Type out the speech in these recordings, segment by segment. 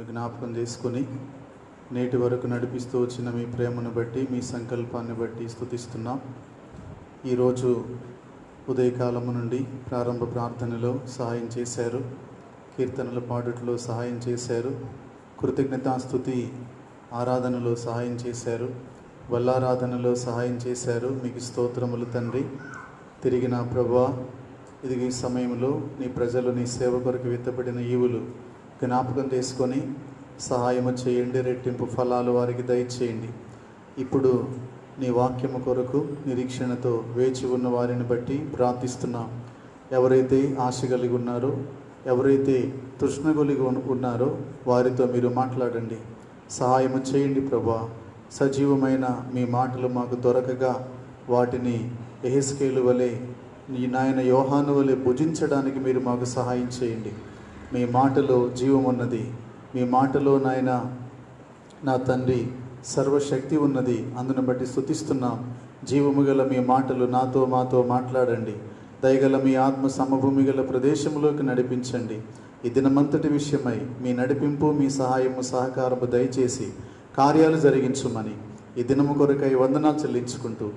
జ్ఞాపకం చేసుకుని నేటి వరకు నడిపిస్తూ వచ్చిన మీ ప్రేమను బట్టి, మీ సంకల్పాన్ని బట్టి స్తుతిస్తున్నాం. ఈరోజు ఉదయకాలము నుండి ప్రారంభ ప్రార్థనలో సహాయం చేశారు, కీర్తనల పాడుట్లో సహాయం చేశారు, కృతజ్ఞతాస్తుతి ఆరాధనలో సహాయం చేశారు, వల్లారాధనలో సహాయం చేశారు. మీకు స్తోత్రములు తండ్రి. తిరిగి నా ప్రభువా, ఇది ఈ సమయంలో నీ ప్రజలు నీ సేవ కొరకు విత్తబడిన ఈవులు జ్ఞాపకం చేసుకొని సహాయము చేయండి, రెట్టింపు ఫలాలు వారికి దయచేయండి. ఇప్పుడు నీ వాక్యము కొరకు నిరీక్షణతో వేచి ఉన్న వారిని బట్టి ప్రార్థిస్తున్నాం. ఎవరైతే ఆశ కలిగి ఉన్నారో, ఎవరైతే తృష్ణ కలిగి ఉన్నారో వారితో మీరు మాట్లాడండి, సహాయము చేయండి ప్రభువా. సజీవమైన మీ మాటలు మాకు దొరకగా వాటిని యెహెజ్కేలు వలె, నీ నాయన యోహాను వలె భుజించడానికి మీరు మాకు సహాయం చేయండి. మీ మాటలో జీవం ఉన్నది, మీ మాటలో నాయన నా తండ్రి సర్వశక్తి ఉన్నది. అందును బట్టి స్తుతిస్తున్నాం. జీవము గల మీ మాటలు మాతో మాట్లాడండి. దయగల మీ ఆత్మ సమభూమి గల ప్రదేశంలోకి నడిపించండి. ఈ దినమంతటి విషయమై మీ నడిపింపు, మీ సహాయము, సహకారము దయచేసి కార్యాలు జరిగించుమని ఈ దినము కొరకై వందనాలు చెల్లించుకుంటూ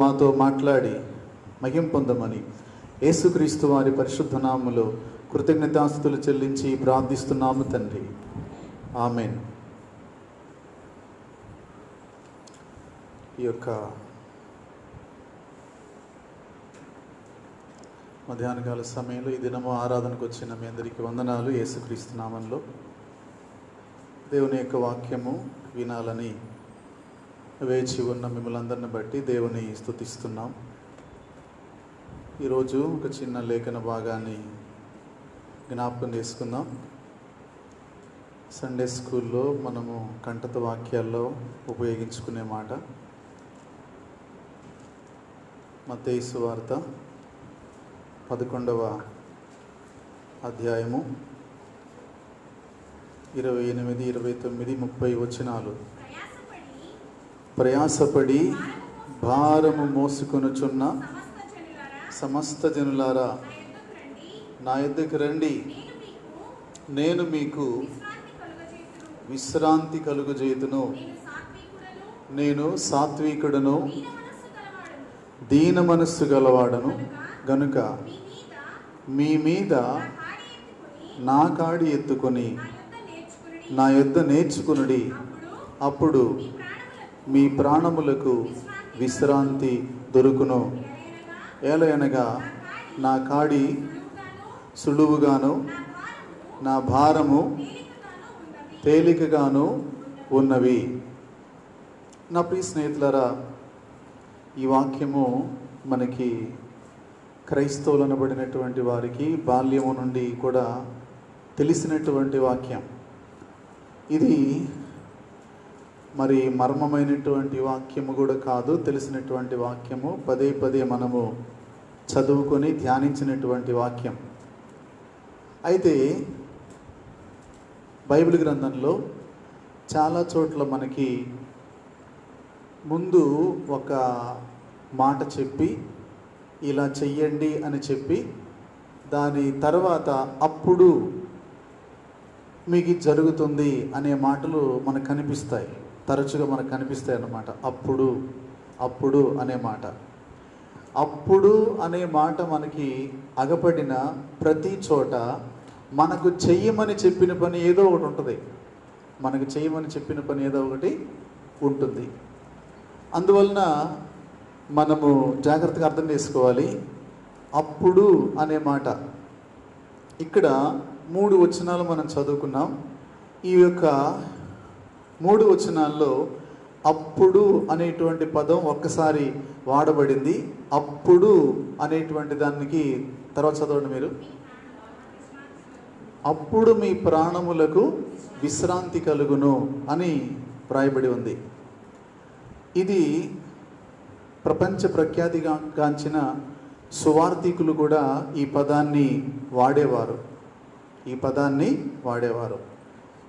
మాతో మాట్లాడి మహిమ పొందమని యేసుక్రీస్తు వారి పరిశుద్ధ నామములో కృతజ్ఞతాస్తుతులు చెల్లించి ప్రార్థిస్తున్నాము తండ్రి, ఆమేన్. ఈ యొక్క మధ్యాహ్నకాల సమయంలో ఈ దినము ఆరాధనకు వచ్చిన మీ అందరికీ వందనాలు. యేసుక్రీస్తు నామంలో దేవుని యొక్క వాక్యము వినాలని వేచి ఉన్న మిమ్మల్ని అందరిని బట్టి దేవుని స్తుతిస్తున్నాం. ఈరోజు ఒక చిన్న లేఖన భాగాన్ని జ్ఞాపకం చేసుకుందాం. సండే స్కూల్లో మనము కంఠత వాక్యాల్లో ఉపయోగించుకునే మాట మత్తయి సువార్త 11వ అధ్యాయము 28, 29, 30 వచనాలు. ప్రయాసపడి భారము మోసుకొనుచున్న సమస్త జనులారా, నా యొద్దకు రండి, నేను మీకు విశ్రాంతి కలుగజేయుదును. నేను సాత్వికుడను, దీన మనస్సు గలవాడను గనుక మీ మీద నా కాడి ఎత్తుకొని నా యొద్ద నేర్చుకునుడి, అప్పుడు మీ ప్రాణములకు విశ్రాంతి దొరుకును. ఏలయనగా నా కాడి సులువుగాను నా భారము తేలికగాను ఉన్నవి. నా ప్రియ స్నేహితులారా, ఈ వాక్యము మనకి క్రైస్తవులు అనబడినటువంటి వారికి బాల్యము నుండి కూడా తెలిసినటువంటి వాక్యం. ఇది మరి మర్మమైనటువంటి వాక్యము కూడా కాదు, తెలిసినటువంటి వాక్యము. పదే పదే మనము చదువుకొని ధ్యానించినటువంటి వాక్యం. అయితే బైబిల్ గ్రంథంలో చాలా చోట్ల మనకి ముందు ఒక మాట చెప్పి ఇలా చెయ్యండి అని చెప్పి దాని తర్వాత అప్పుడు మీకు జరుగుతుంది అనే మాటలు మనకు కనిపిస్తాయి, తరచుగా మనకు కనిపిస్తాయి అన్నమాట. అప్పుడు అనే మాట, అప్పుడు అనే మాట మనకి అగపడిన ప్రతి చోట మనకు చెయ్యమని చెప్పిన పని ఏదో ఒకటి ఉంటుంది. మనకు చెయ్యమని చెప్పిన పని ఏదో ఒకటి ఉంటుంది. అందువలన మనము జాగ్రత్తగా అర్థం చేసుకోవాలి. అప్పుడు అనే మాట ఇక్కడ 3 వచనాలు మనం చదువుకున్నాం. ఈ యొక్క 3 వచనాల్లో అప్పుడు అనేటువంటి పదం ఒక్కసారి వాడబడింది. అప్పుడు అనేటువంటి దానికి తర్వాత చదవండి మీరు. అప్పుడు మీ ప్రాణములకు విశ్రాంతి కలుగును అని వ్రాయబడి ఉంది. ఇది ప్రపంచ ప్రఖ్యాతిగాంచిన సువార్థికులు కూడా ఈ పదాన్ని వాడేవారు.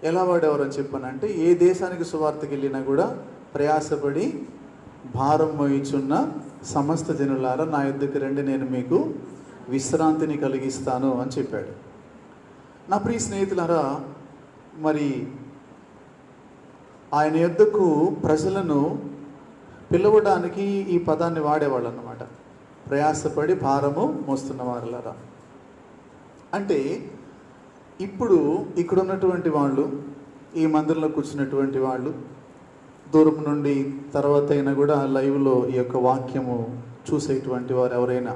ఎలా వాడేవారు అని చెప్పానంటే, ఏ దేశానికి సువార్తకి వెళ్ళినా కూడా ప్రయాసపడి భారం మోయిచున్న సమస్త జనులారా, నా యొద్దకు రండి, నేను మీకు విశ్రాంతిని కలిగిస్తాను అని చెప్పాడు. నా ప్రియ స్నేహితులారా, మరి ఆయన యొద్దకు ప్రజలను పిలవడానికి ఈ పదాన్ని వాడేవాళ్ళు అన్నమాట. ప్రయాసపడి భారము మోస్తున్న వారులారా. అంటే ఇప్పుడు ఇక్కడ ఉన్నటువంటి వాళ్ళు, ఈ మందిరంలో కూర్చున్నటువంటి వాళ్ళు, దూరం నుండి తర్వాత అయినా కూడా లైవ్లో ఈ యొక్క వాక్యము చూసేటువంటి వారు ఎవరైనా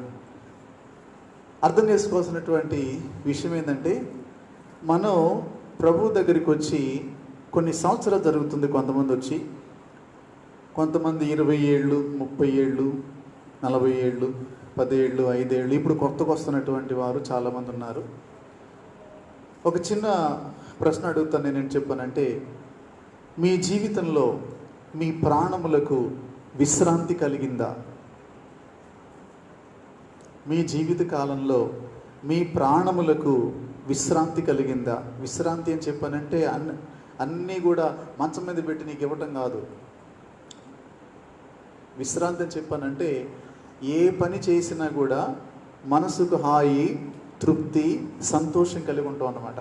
అర్థం చేసుకోవాల్సినటువంటి విషయం ఏంటంటే, మనం ప్రభు దగ్గరికి వచ్చి కొన్ని సంవత్సరాలు జరుగుతుంది. కొంతమంది వచ్చి, కొంతమంది 20 ఏళ్ళు, 30 ఏళ్ళు, 40 ఏళ్ళు, 10 ఏళ్ళు, 5 ఏళ్ళు, ఇప్పుడు కొత్తగా వస్తున్నటువంటి వారు చాలామంది ఉన్నారు. ఒక చిన్న ప్రశ్న అడుగుతాను. నేనేం చెప్పానంటే, మీ జీవితంలో మీ ప్రాణములకు విశ్రాంతి కలిగిందా? మీ జీవిత కాలంలో మీ ప్రాణములకు విశ్రాంతి కలిగిందా? విశ్రాంతి అని చెప్పానంటే అన్నీ కూడా మంచం మీద పెట్టి నీకు ఇవ్వటం కాదు. విశ్రాంతి అని చెప్పానంటే ఏ పని చేసినా కూడా మనసుకు హాయి, తృప్తి, సంతోషం కలిగి ఉంటాం అన్నమాట.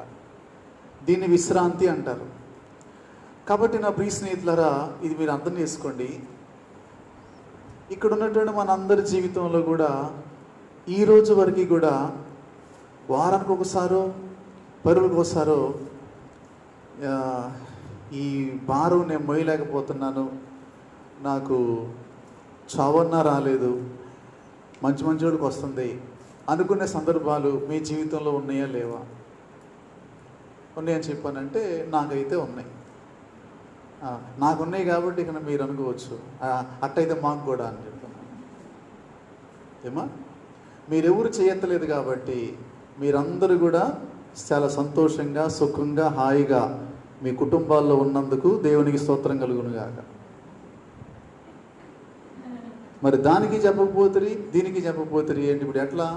దీన్ని విశ్రాంతి అంటారు. కాబట్టి నా ప్రియ స్నేహితులారా, ఇది మీరు అర్థం చేసుకోండి. ఇక్కడ ఉన్నటువంటి మన అందరి జీవితంలో కూడా ఈ రోజు వరకు కూడా వారానికి ఒకసారో, పరువులకు ఒకసారో ఈ భారం నేను మోయలేకపోతున్నాను, నాకు చావన్నా రాలేదు, మంచి మంచోడికి వస్తుంది అనుకునే సందర్భాలు మీ జీవితంలో ఉన్నాయా లేవా? ఉన్నాయని చెప్పానంటే నాకైతే ఉన్నాయి. నాకున్నాయి కాబట్టి ఇక మీరు అనుకోవచ్చు అట్టయితే మాకు కూడా అని చెప్తున్నాను. ఏమా, మీరెవరు చేయట్లేదు కాబట్టి మీరందరూ కూడా చాలా సంతోషంగా, సుఖంగా, హాయిగా మీ కుటుంబాల్లో ఉన్నందుకు దేవునికి స్తోత్రం కలుగునుగాక. మరి దానికి చెప్పకపోతుంది, దీనికి చెప్పకపోతుంది ఏంటి? ఇప్పుడు ఎట్లా?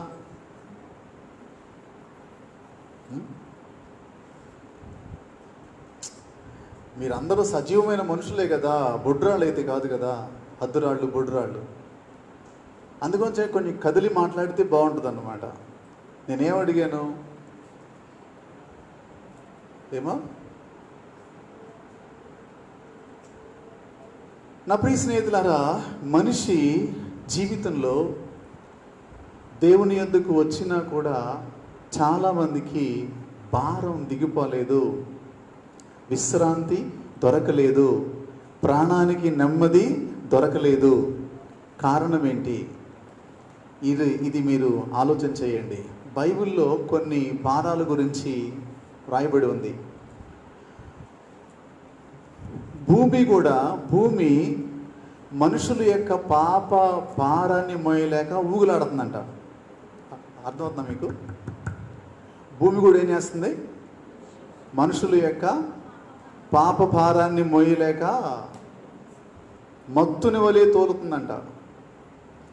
మీరందరూ సజీవమైన మనుషులే కదా, బొడ్రాళ్ళు అయితే కాదు కదా, హద్దురాళ్ళు, బొడ్రాళ్ళు. అందుకొంచెం కొన్ని కదిలి మాట్లాడితే బాగుంటుంది అన్నమాట. నేనేం అడిగాను? ఏమో, నా ప్రియ స్నేహితులారా, మనిషి జీవితంలో దేవుని యొద్దకు వచ్చినా కూడా చాలామందికి భారం దిగిపోలేదు, విశ్రాంతి దొరకలేదు, ప్రాణానికి నెమ్మది దొరకలేదు. కారణం ఏంటి? ఇది మీరు ఆలోచన చేయండి. బైబిల్లో కొన్ని భారాల గురించి రాయబడి ఉంది. భూమి మనుషుల యొక్క పాప భారాన్ని మోయలేక ఊగులాడుతుందంట. అర్థమవుతుందా మీకు? భూమి కూడా ఏం చేస్తుంది? మనుషుల యొక్క పాప భారాన్ని మోయలేక మత్తుని వలె తోలుతుందంట.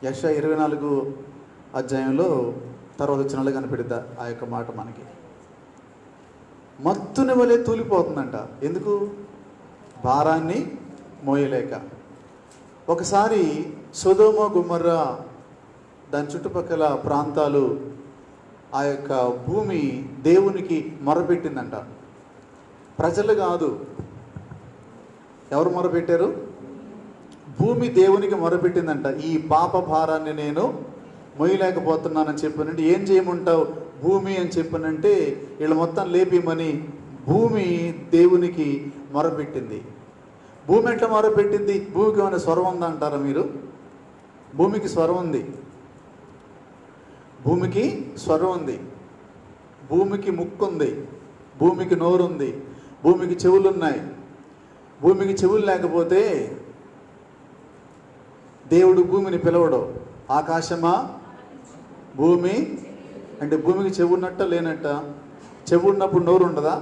యెషయా 24 అధ్యాయంలో తర్వాత వచ్చినట్లు కనిపెడతా ఆ యొక్క మాట మనకి. మత్తుని వలె తూలిపోతుందంట. ఎందుకు? భారాన్ని మోయలేక. ఒకసారి సొదొమ, గొమొర్రా, దాని చుట్టుపక్కల ప్రాంతాలు, ఆ యొక్క భూమి దేవునికి మొరపెట్టిందంట. ప్రజలు కాదు, ఎవరు మొరపెట్టారు? భూమి దేవునికి మొరపెట్టిందంట. ఈ పాప భారాన్ని నేను మొయ్యలేకపోతున్నానని చెప్పానంటే, ఏం చేయమంటావు భూమి అని చెప్పానంటే, వీళ్ళు మొత్తం లేపిమని భూమి దేవునికి మొరపెట్టింది. భూమి ఎట్లా మొరపెట్టింది? భూమికి ఏమైనా స్వరం ఉందా అంటారా మీరు? భూమికి స్వరం ఉంది. భూమికి స్వరం ఉంది. భూమికి ముక్కు ఉంది, భూమికి నోరు ఉంది, భూమికి చెవులు ఉన్నాయి. భూమికి చెవులు లేకపోతే దేవుడు భూమిని పిలవడు. ఆకాశమా భూమి అంటే భూమికి చెవు ఉన్నట్ట లేనట్ట? చెవు ఉన్నప్పుడు నోరు ఉండదా?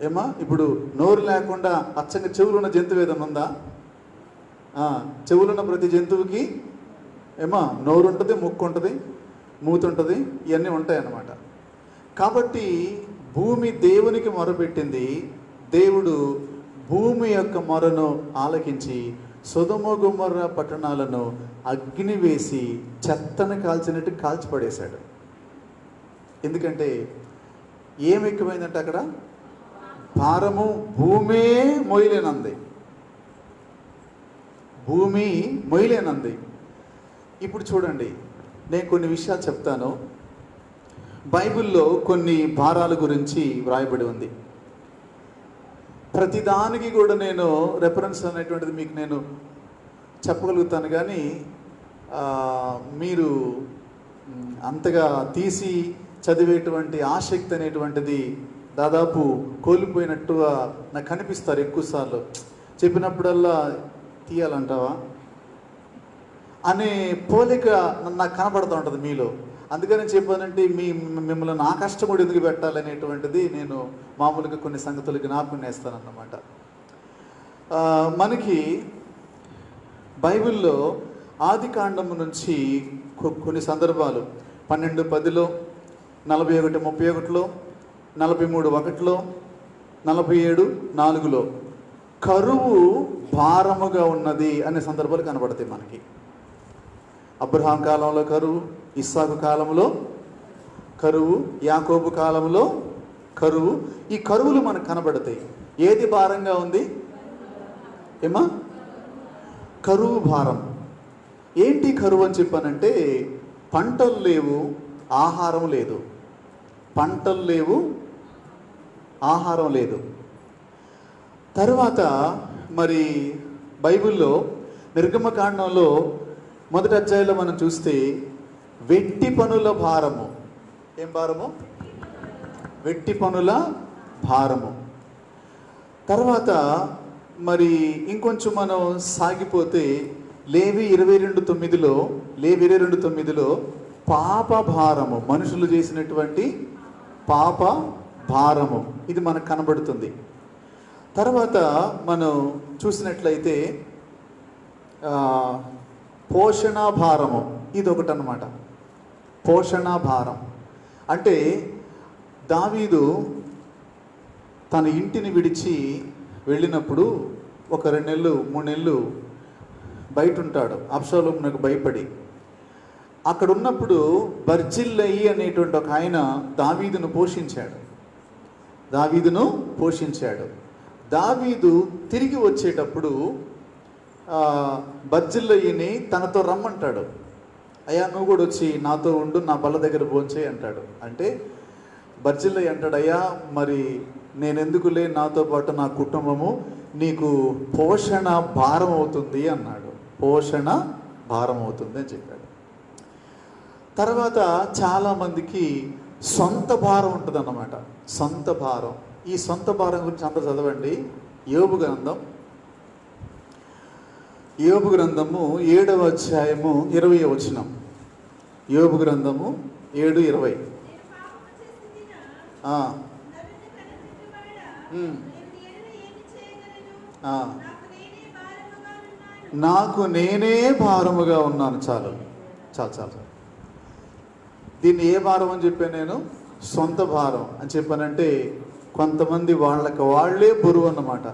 ఏమా, ఇప్పుడు నోరు లేకుండా అచ్చంగా చెవులు ఉన్న జంతువు ఏదైనా ఉందా? చెవులున్న ప్రతి జంతువుకి ఏమా నోరు ఉంటుంది, ముక్కు ఉంటుంది, మూతి ఉంటుంది, ఇవన్నీ ఉంటాయన్నమాట. కాబట్టి భూమి దేవునికి మొరపెట్టింది. దేవుడు భూమి యొక్క మొరను ఆలకించి సొదొమ, గొమొర్రా పట్టణాలను అగ్ని వేసి చెత్తను కాల్చినట్టు కాల్చిపడేశాడు. ఎందుకంటే ఏమి ఎక్కువైందంటే అక్కడ భారము భూమే మొయ్యలేనంది. భూమి మొయ్యలేనంది. ఇప్పుడు చూడండి, నేను కొన్ని విషయాలు చెప్తాను. బైబిల్లో కొన్ని భారాల గురించి వ్రాయబడి ఉంది. ప్రతిదానికి కూడా నేను రెఫరెన్స్ అనేటువంటిది మీకు నేను చెప్పగలుగుతాను, కానీ మీరు అంతగా తీసి చదివేటువంటి ఆసక్తి అనేటువంటిది దాదాపు కోల్పోయినట్టుగా నాకు కనిపిస్తారు. ఎక్కువసార్లు చెప్పినప్పుడల్లా తీయాలంటావా అనే పోలిక నాకు కనబడుతూ ఉంటుంది మీలో. అందుకని చెప్పానంటే మిమ్మల్ని నా కష్టం కూడా ఎందుకు పెట్టాలనేటువంటిది నేను మామూలుగా కొన్ని సంగతులు జ్ఞాపకం చేస్తానన్నమాట. మనకి బైబిల్లో ఆది కాండము నుంచి కొన్ని సందర్భాలు 12:10, 41:31, 43:1, 47:4 కరువు భారముగా ఉన్నది అనే సందర్భాలు కనబడతాయి మనకి. అబ్రహాం కాలంలో కరువు, ఇస్సాకు కాలంలో కరువు, యాకోబు కాలంలో కరువు. ఈ కరువులు మనకు కనబడతాయి. ఏది భారంగా ఉంది? ఏమా? కరువు భారం. ఏంటి కరువు అని చెప్పానంటే, పంటలు లేవు, ఆహారం లేదు. పంటలు లేవు, ఆహారం లేదు. తర్వాత మరి బైబిల్లో నిర్గమకాండంలో 1వ అధ్యాయంలో మనం చూస్తే వెట్టి పనుల భారము. ఏం భారము? వెట్టి పనుల భారము. తర్వాత మరి ఇంకొంచెం మనం సాగిపోతే లేవి 22:9లో పాప భారము, మనుషులు చేసినటువంటి పాప భారము, ఇది మనకు కనబడుతుంది. తర్వాత మనం చూసినట్లయితే పోషణ భారము, ఇది ఒకటి అన్నమాట. పోషణ భారం అంటే దావీదు తన ఇంటిని విడిచి వెళ్ళినప్పుడు ఒక 2 నెలలు 3 నెలలు బయట ఉంటాడు, అబ్షాలోమునకు భయపడి. అక్కడ ఉన్నప్పుడు బర్జిల్లయి అనేటువంటి ఒక ఆయన దావీదును పోషించాడు. దావీదు తిరిగి వచ్చేటప్పుడు బర్జిల్లయిని తనతో రమ్మంటాడు. అయ్యా నువ్వు కూడా వచ్చి నాతో ఉండు, నా బల్ల దగ్గర భోంచేయి అంటాడు. అంటే బర్జిల్లయి అంటాడు, అయ్యా మరి నేనెందుకులే, నాతో పాటు నా కుటుంబము నీకు పోషణ భారం అవుతుంది అన్నాడు. పోషణ భారం అవుతుంది అని చెప్పాడు. తర్వాత చాలామందికి సొంత భారం ఉంటుంది అన్నమాట. సొంత భారం. ఈ సొంత భారం గురించి అందరూ చదవండి. యోబు గ్రంథము 7వ అధ్యాయము 20వ వచనం. యోబు గ్రంథము 7:20. నాకు నేనే భారముగా ఉన్నాను. చాలు. దీన్ని ఏ భారం అని చెప్పాను నేను? సొంత భారం అని చెప్పానంటే కొంతమంది వాళ్ళే బరువు అన్నమాట.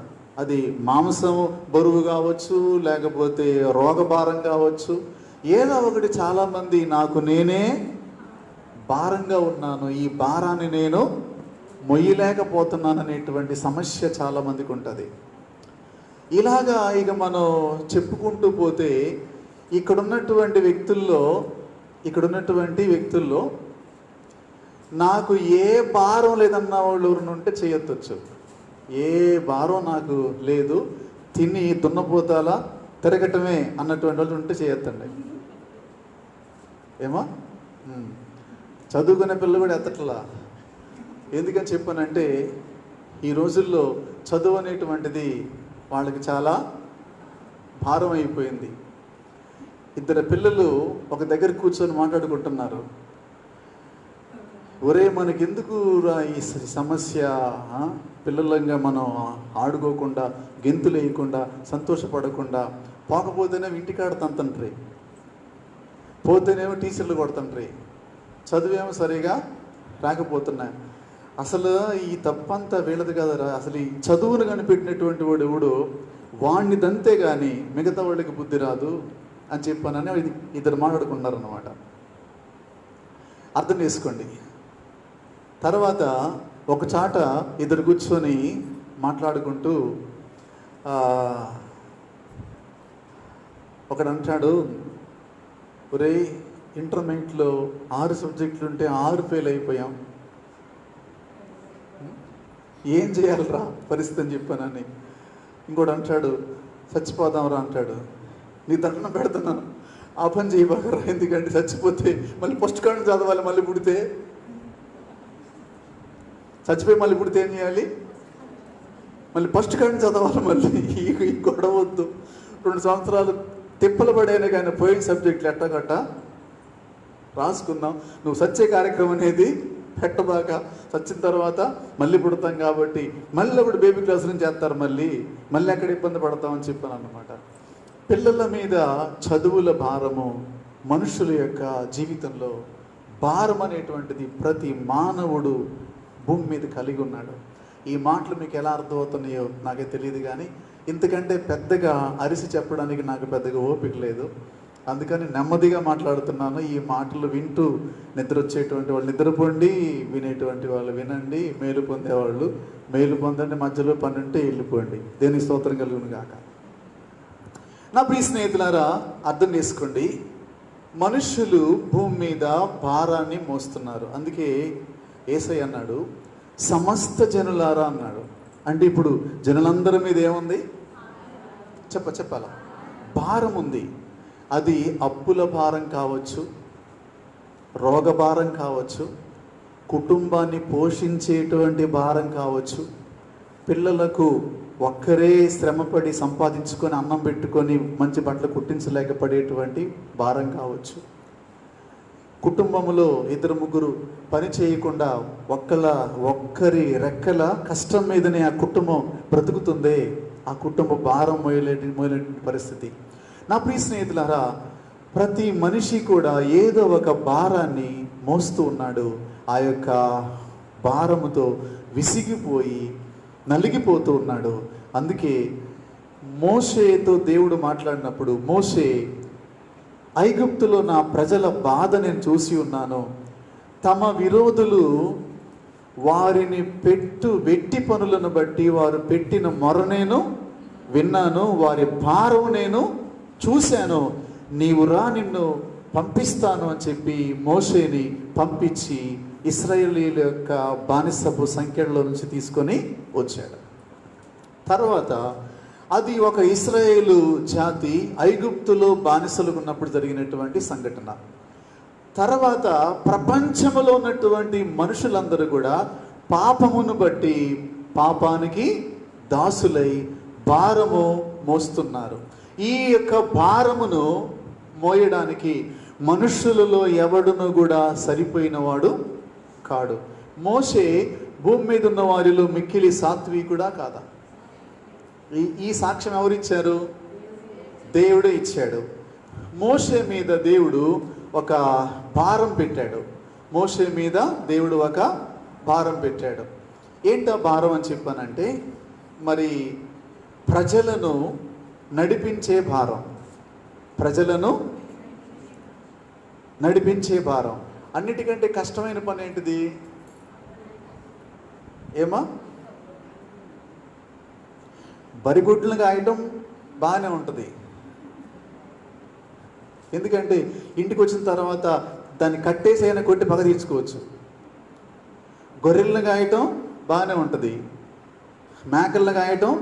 అది మాంసము బరువు కావచ్చు, లేకపోతే రోగ భారం కావచ్చు, ఏదో ఒకటి. చాలామంది నాకు నేనే భారంగా ఉన్నాను, ఈ భారాన్ని నేను మొయ్యలేకపోతున్నాను అనేటువంటి సమస్య చాలామందికి ఉంటుంది. ఇలాగా ఇక మనం చెప్పుకుంటూ పోతే ఇక్కడున్నటువంటి వ్యక్తుల్లో నాకు ఏ భారం లేదన్న వాళ్ళు ఎవరిని ఉంటే చేయొచ్చు. ఏ భారం నాకు లేదు, తిని దున్నపోతాలా తిరగటమే అన్నటువంటి వాళ్ళు ఉంటే చేయొద్దండి. ఏమో చదువుకునే పిల్లలు కూడా ఎత్తట్లా. ఎందుకని చెప్పానంటే ఈ రోజుల్లో చదువు అనేటువంటిది వాళ్ళకి చాలా భారం అయిపోయింది. 2 పిల్లలు ఒక దగ్గర కూర్చొని మాట్లాడుకుంటున్నారు. ఒరే మనకెందుకు ఈ సమస్య, పిల్లలంగా మనం ఆడుకోకుండా, గెంతులు వేయకుండా, సంతోషపడకుండా, పోకపోతేనే ఇంటికాడ తంతంట్రీ, పోతేనేమో టీచర్లు కొడుతుంట్రీ, చదువేమో సరిగా రాకపోతున్నాయి. అసలు ఈ తప్పంతా వీళ్ళది కదరా. అసలు ఈ చదువును కనిపెట్టినటువంటి వాడు ఎవడు, వాణ్ణి దంతే కానీ మిగతా వాళ్ళకి బుద్ధి రాదు అని చెప్పానని 2 మాట్లాడుకున్నారన్నమాట. అర్థం చేసుకోండి. తర్వాత ఒక చాట ఇద్దరు కూర్చొని మాట్లాడుకుంటూ ఒకడు అంటాడు, ఒరే ఇంటర్మీడియట్లో 6 సబ్జెక్టులు ఉంటే 6 ఫెయిల్ అయిపోయాం, ఏం చేయాలరా పరిస్థితి అని చెప్పానని. ఇంకోటి అంటాడు, చచ్చిపోదాంరా అంటాడు. నీ దండం పెడుతున్నాను, ఆ పని చేయబాకరా, ఎందుకంటే చచ్చిపోతే మళ్ళీ ఫస్ట్ కాడ చదవాలి, మళ్ళీ పుడితే చచ్చిపోయి మళ్ళీ పుడితే ఏం చేయాలి, మళ్ళీ ఫస్ట్ కాడ చదవాలి, మళ్ళీ ఈ గొడవ వద్దు. 2 సంవత్సరాలు తిప్పలు పడైనా కానీ పోయిన సబ్జెక్టులు ఎట్టగట్ట రాసుకున్నాం. నువ్వు సచ్చే కార్యక్రమం అనేది పెట్టబాక, చచ్చిన తర్వాత మళ్ళీ పుడతాం కాబట్టి మళ్ళీ అప్పుడు బేబీ క్లాస్ నుంచి చేస్తారు, మళ్ళీ ఎక్కడ ఇబ్బంది పడతామని చెప్పాను అన్నమాట. పిల్లల మీద చదువుల భారము మనుషుల యొక్క జీవితంలో భారం అనేటువంటిది ప్రతి మానవుడు భూమి మీద కలిగి ఉన్నాడు. ఈ మాటలు మీకు ఎలా అర్థమవుతున్నాయో నాకే తెలియదు, కానీ ఇంతకంటే పెద్దగా అరిసి చెప్పడానికి నాకు పెద్దగా ఓపిక లేదు. అందుకని నెమ్మదిగా మాట్లాడుతున్నాను. ఈ మాటలు వింటూ నిద్ర వచ్చేటువంటి వాళ్ళు నిద్రపోండి, వినేటువంటి వాళ్ళు వినండి, మేలు పొందేవాళ్ళు మేలు పొందండి, మధ్యలో పని ఉంటే వెళ్ళిపోండి. దేని స్తోత్రం కలుగును గాక. నా ప్రియ స్నేహితులారా, అర్థం చేసుకోండి, మనుషులు భూమి మీద భారాన్ని మోస్తున్నారు. అందుకే యేసయ్య అన్నాడు, సమస్త జనులారా అన్నాడు. అంటే ఇప్పుడు జనులందరి మీద ఏముంది చెప్పాలా, భారం ఉంది. అది అప్పుల భారం కావచ్చు, రోగభారం కావచ్చు, కుటుంబాన్ని పోషించేటువంటి భారం కావచ్చు, పిల్లలకు ఒక్కరే శ్రమపడి సంపాదించుకొని అన్నం పెట్టుకొని మంచి బట్టలు కుట్టించలేకపోయేటువంటి భారం కావచ్చు, కుటుంబంలో 2-3 పని చేయకుండా ఒక్కరి రెక్కల కష్టం మీదనే ఆ కుటుంబం బ్రతుకుతుందే, ఆ కుటుంబ భారం మోయలేని పరిస్థితి. నా ప్రియ స్నేహితులారా, ప్రతి మనిషి కూడా ఏదో ఒక భారాన్ని మోస్తూ ఉన్నాడు. ఆ యొక్క భారముతో విసిగిపోయి నలిగిపోతూ ఉన్నాడు. అందుకే మోషేతో దేవుడు మాట్లాడినప్పుడు, మోషే, ఐగుప్తులో నా ప్రజల బాధ నేను చూసి ఉన్నాను, తమ విరోధులు వారిని వెట్టి పనులను బట్టి వారు పెట్టిన మొర నేను విన్నాను, వారి భారం నేను చూశాను, నీవు రా, నిన్ను పంపిస్తాను అని చెప్పి మోషేని పంపించి ఇశ్రాయేలీల యొక్క బానిసపు సంఖ్యలో నుంచి తీసుకొని వచ్చాడు. తర్వాత అది ఒక ఇశ్రాయేలు జాతి ఐగుప్తులో బానిసలు ఉన్నప్పుడు జరిగినటువంటి సంఘటన. తర్వాత ప్రపంచంలో ఉన్నటువంటి మనుషులందరూ కూడా పాపమును బట్టి పాపానికి దాసులై భారము మోస్తున్నారు. ఈ యొక్క భారమును మోయడానికి మనుషులలో ఎవడును కూడా సరిపోయిన వాడు కాడు. మోషే భూమి మీద ఉన్న వారిలో మిక్కిలి సాత్వికుడా కాదా? ఈ సాక్ష్యం ఎవరిచ్చారు? దేవుడే ఇచ్చాడు. మోషే మీద దేవుడు ఒక భారం పెట్టాడు. మోషే మీద దేవుడు ఒక భారం పెట్టాడు. ఏంటా భారం అని చెప్పానంటే, మరి ప్రజలను నడిపించే భారం, ప్రజలను నడిపించే భారం. అన్నిటికంటే కష్టమైన పని ఏంటిది? ఏమా? బరిగుడ్లను కాయటం బాగానే ఉంటుంది, ఎందుకంటే ఇంటికి వచ్చిన తర్వాత దాన్ని కట్టేసి అయినా కొట్టి పగ తీర్చుకోవచ్చు. గొర్రెలను కాయటం బాగానే ఉంటుంది, మేకలను కాయటం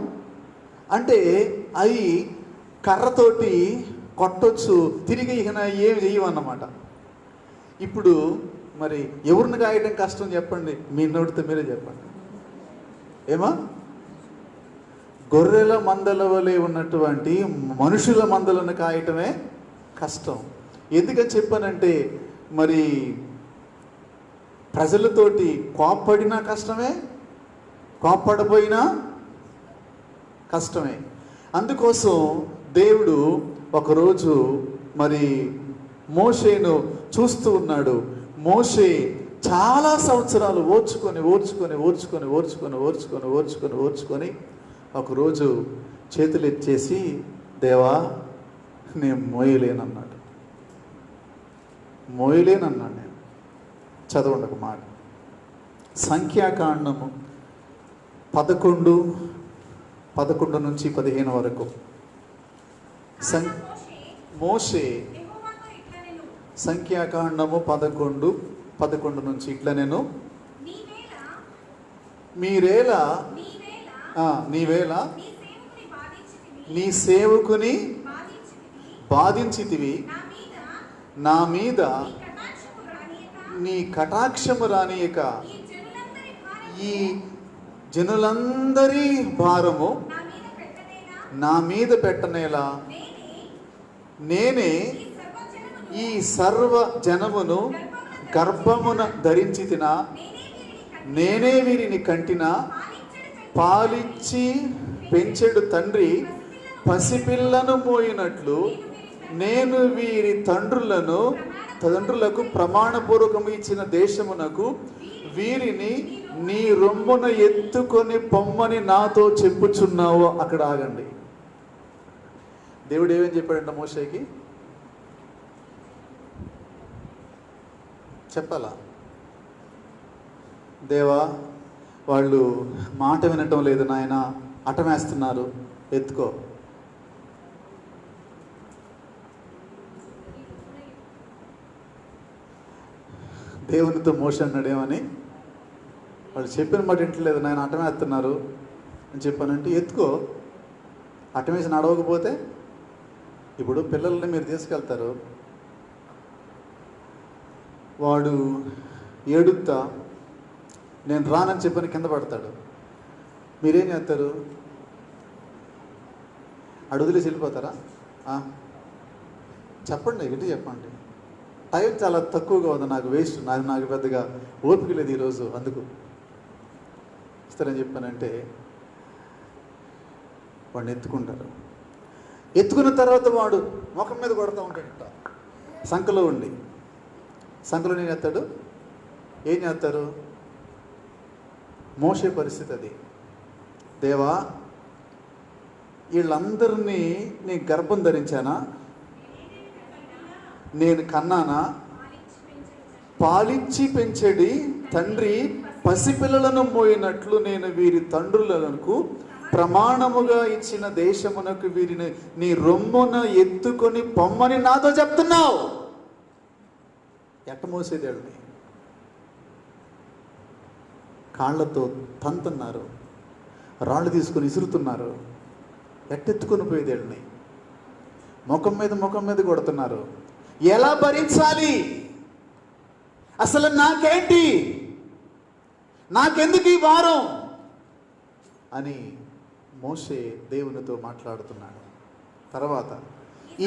అంటే అవి కర్రతోటి కొట్టొచ్చు, తిరిగి ఇక ఏమి చెయ్యమన్నమాట. ఇప్పుడు మరి ఎవరిని కాయటం కష్టం చెప్పండి, మీ నోటితో మీరే చెప్పండి. ఏమా? గొర్రెల మందల వలె ఉన్నటువంటి మనుషుల మందలను కాయటమే కష్టం. ఎందుకని చెప్పానంటే, మరి ప్రజలతోటి కోప్పడినా కష్టమే, కోప్పడపోయినా కష్టమే. అందుకోసం దేవుడు ఒకరోజు మరి మోషేను చూస్తూ ఉన్నాడు. మోషే చాలా సంవత్సరాలు ఓర్చుకొని ఒకరోజు చేతులు ఎత్తేసి, దేవా నేను మోయలేనన్నాడు. నేను చదవండి ఒక మాట, సంఖ్యాకాండము 11 నుంచి 15 వరకు. మోషే సంఖ్యాకాండము 11 నుంచి ఇట్లా నేను మీరేలా నీవేళ నీ సేవకుని బాధించితివి, నా మీద నీ కటాక్షము రానియక ఈ జనులందరి భారము నా మీద పెట్టనేలా నేనే ఈ సర్వ జనమును గర్భమున ధరించి తినా, నేనే వీరిని కంటినా, పాలిచ్చి పెంచెడు తండ్రి పసిపిల్లను మోయినట్లు నేను వీరి తండ్రులకు ప్రమాణపూర్వకము ఇచ్చిన దేశమునకు వీరిని నీ రొమ్మున ఎత్తుకొని పొమ్మని నాతో చెప్పుచున్నావు. అక్కడ ఆగండి. దేవుడు ఏమేం చెప్పాడంట మోషేకి? చెప్పాలా? దేవా, వాళ్ళు మాట వినటం లేదు నాయన, అటమేస్తున్నారు, ఎత్తుకో. దేవునితో మోషే అన్నాడేమని? వాళ్ళు చెప్పిన మాట వింటలేదు నాయన, అటమేస్తున్నారు అని చెప్పానంటే ఎత్తుకో. అటమేసి నడవకపోతే ఇప్పుడు పిల్లల్ని మీరు తీసుకెళ్తారు, వాడు ఏడుతా నేను రానని చెప్పని కింద పడతాడు, మీరేం చేస్తారు? అడుగులేసి వెళ్ళిపోతారా? చెప్పండి, గట్టి చెప్పండి. టైం చాలా తక్కువగా ఉంది, నాకు వేస్ట్, నాకు పెద్దగా ఓపిక లేదు ఈరోజు, అందుకు ఇస్తారని చెప్పానంటే వాడిని ఎత్తుకుంటారు. ఎత్తుకున్న తర్వాత వాడు ముఖం మీద కొడతా ఉంటాడట, సంఖలో ఉండి. సంఖలో నేను ఎత్తాడు, ఏం చేస్తారు? మోసే పరిస్థితి అది. దేవా, వీళ్ళందరినీ నేను గర్భం ధరించానా, నేను కన్నానా? పాలిచ్చి పెంచెడి తండ్రి పసిపిల్లలను మోయినట్లు నేను వీరి తండ్రులకు ప్రమాణముగా ఇచ్చిన దేశమునకు వీరిని నీ రొమ్మున ఎత్తుకొని పొమ్మని నాతో చెప్తున్నావు. ఎట్ట మోసేదేళ్ళని కాళ్ళతో తంతున్నారు, రాళ్ళు తీసుకొని ఇసురుతున్నారు, ఎట్టెత్తుకొని పోయేదేళ్ళని ముఖం మీద కొడుతున్నారు. ఎలా భరించాలి? అసలు నాకేంటి, నాకెందుకు ఈ భారం అని మోషే దేవునితో మాట్లాడుతున్నాడు. తర్వాత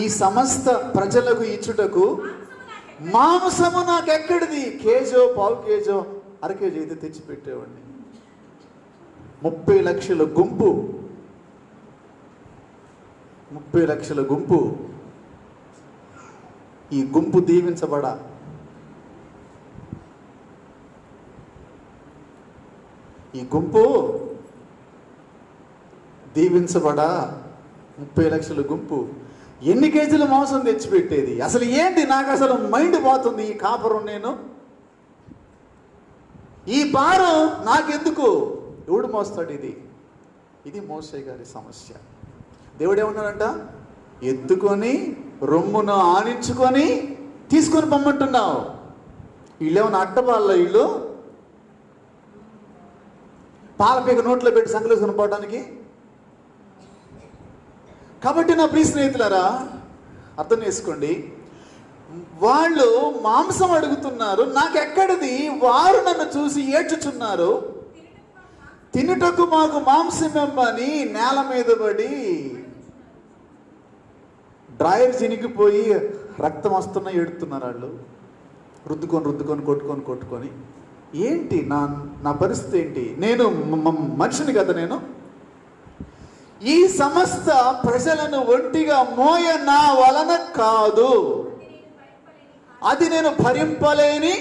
ఈ సమస్త ప్రజలకు ఇచ్చుటకు మాంసము నాకెక్కడిది? కేజో, పావు కేజో, అర కేజీ అయితే తెచ్చిపెట్టేవాడిని. 30 లక్షల గుంపు, 30 లక్షల గుంపు. ఈ గుంపు దీవించబడా, ఈ గుంపు దీవించబడా 30 లక్షల గుంపు ఎన్ని కేజీల మాంసం తెచ్చిపెట్టేది? అసలు ఏంటి? నాకు అసలు మైండ్ పోతుంది. ఈ కాపురం, నేను ఈ భారం నాకెందుకు? ఎవడు మోస్తాడు? ఇది మోసే గారి సమస్య. దేవుడు ఏమన్నాడంట? ఎత్తుకొని రొమ్మును ఆనించుకొని తీసుకొని పొమ్మంటున్నావు. వీళ్ళేమన్నా అట్టబాళ్ళ, వీళ్ళు పాలపీక నోట్లో పెట్టి సంకలేసుకొని పోవడానికి. కాబట్టి నా ప్రియ స్నేహితులారా, అర్థం చేసుకోండి. వాళ్ళు మాంసం అడుగుతున్నారు, నాకెక్కడిది? వారు నన్ను చూసి ఏడ్చుచున్నారు, తినుటకు మాకు మాంసమని నేల మీద పడి డ్రాయర్ చినిగిపోయి రక్తం వస్తున్న ఏడుతున్నారు. వాళ్ళు రుద్దుకొని కొట్టుకొని ఏంటి నా పరిస్థితి ఏంటి? నేను మనిషిని కదా, నేను ఈ సమస్త ప్రజలను ఒంటిగా మోయ నా వలన కాదు, అది నేను భరింపలేని.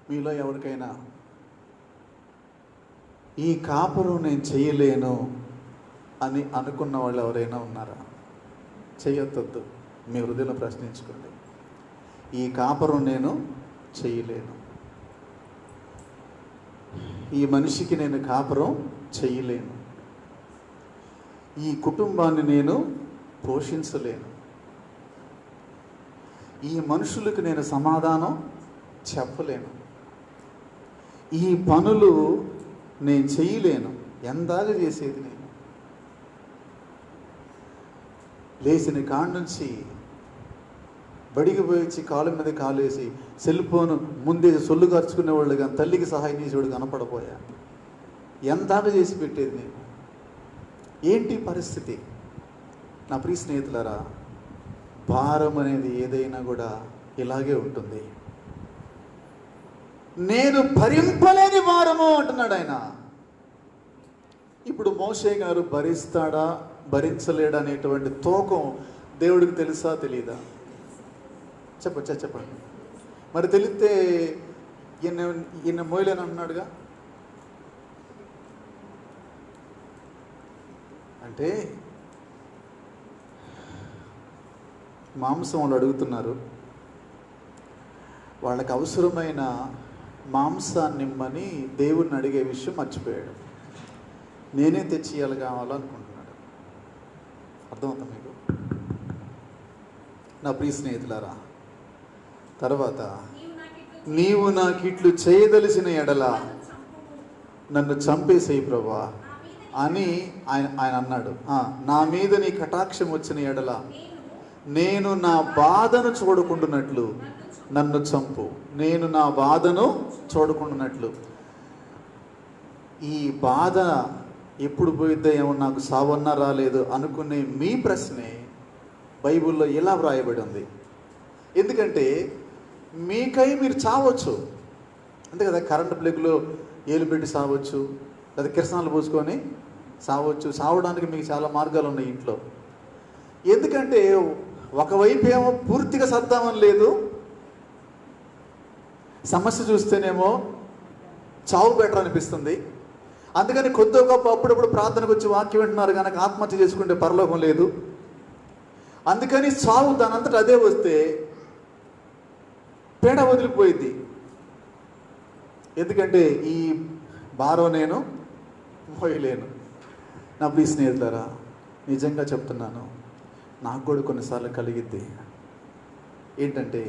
మీలో ఎవరికైనా ఈ కాపురం నేను చేయలేను అని అనుకున్న వాళ్ళు ఎవరైనా ఉన్నారా? చేయొద్దు. మీ హృదయంలో ప్రశ్నించుకోండి. ఈ కాపురం నేను చేయలేను. ఈ మనిషికి నేను కాపురం చేయలేను, ఈ కుటుంబాన్ని నేను పోషించలేను, ఈ మనుషులకు నేను సమాధానం చెప్పలేను, ఈ పనులు నేను చేయలేను, ఎందాక చేసేది నేను. లేచిన కాడ నుంచి బడికి పోయి కాళ్ళ మీద కాలేసి సెల్ ఫోన్ ముందే సొల్లు ఖర్చుకునేవాళ్ళు కానీ తల్లికి సహాయం చేసేవాడు కనపడపోయా. ఎందాక చేసి పెట్టేది నేను. ఏంటి పరిస్థితి? నా ప్రియ స్నేహితులారా, భారం అనేది ఏదైనా కూడా ఇలాగే ఉంటుంది. నేను భరింపలేని భారము అంటున్నాడు ఆయన. ఇప్పుడు మోషే గారు భరిస్తాడా భరించలేడా అనేటువంటి తూకం దేవుడికి తెలుసా తెలీదా? చెప్పండి. మరి తెలిస్తే ఈయన మోయలేని అంటున్నాడుగా. అంటే మాంసం వాళ్ళు అడుగుతున్నారు, వాళ్ళకి అవసరమైన మాంసాన్ని ఇమ్మని దేవుడిని అడిగే విషయం మర్చిపోయాడు. నేనే తెచ్చియాలి కావాలనుకుంటున్నాడు. అర్థమవుతా మీకు? నా ప్రియ స్నేహితులారా, తర్వాత నీవు నాకిట్లు చేయదలిసిన ఎడల నన్ను చంపేసేయి ప్రభువా అని ఆయన అన్నాడు. నా మీద నీ కటాక్షం వచ్చిన ఎడల నేను నా బాధను చూడకుండానట్లు నన్ను చంపు. నేను నా బాధను చూడకుండానట్లు. ఈ బాధ ఎప్పుడు పోయిద్దో ఏమో, నాకు సావన్నా రాలేదు అనుకునే మీ ప్రశ్నే బైబిల్లో ఇలా వ్రాయబడి ఉంది. ఎందుకంటే మీకై మీరు చావచ్చు, అంతే కదా. కరెంటు ప్లగ్లో ఏలు పెట్టి సావచ్చు, లేదా కిరసనాలు పోసుకొని సావచ్చు. సావడానికి మీకు చాలా మార్గాలు ఉన్నాయి ఇంట్లో. ఎందుకంటే ఒకవైపు ఏమో పూర్తిగా సద్దామని లేదు, సమస్య చూస్తేనేమో చావు బెటర్ అనిపిస్తుంది. అందుకని కొద్ది గొప్ప అప్పుడప్పుడు ప్రార్థనకు వచ్చి వాక్యం వింటున్నారు కనుక ఆత్మహత్య చేసుకుంటే పరలోకం లేదు. అందుకని చావు దానంతట అదే వస్తే పేడ వదిలిపోయింది. ఎందుకంటే ఈ భారం నేను మోయలేను. నా ప్రియ స్నేహితులారా, నిజంగా చెప్తున్నాను, నాకు కూడా కొన్నిసార్లు కలిగిద్ది. ఏంటంటే,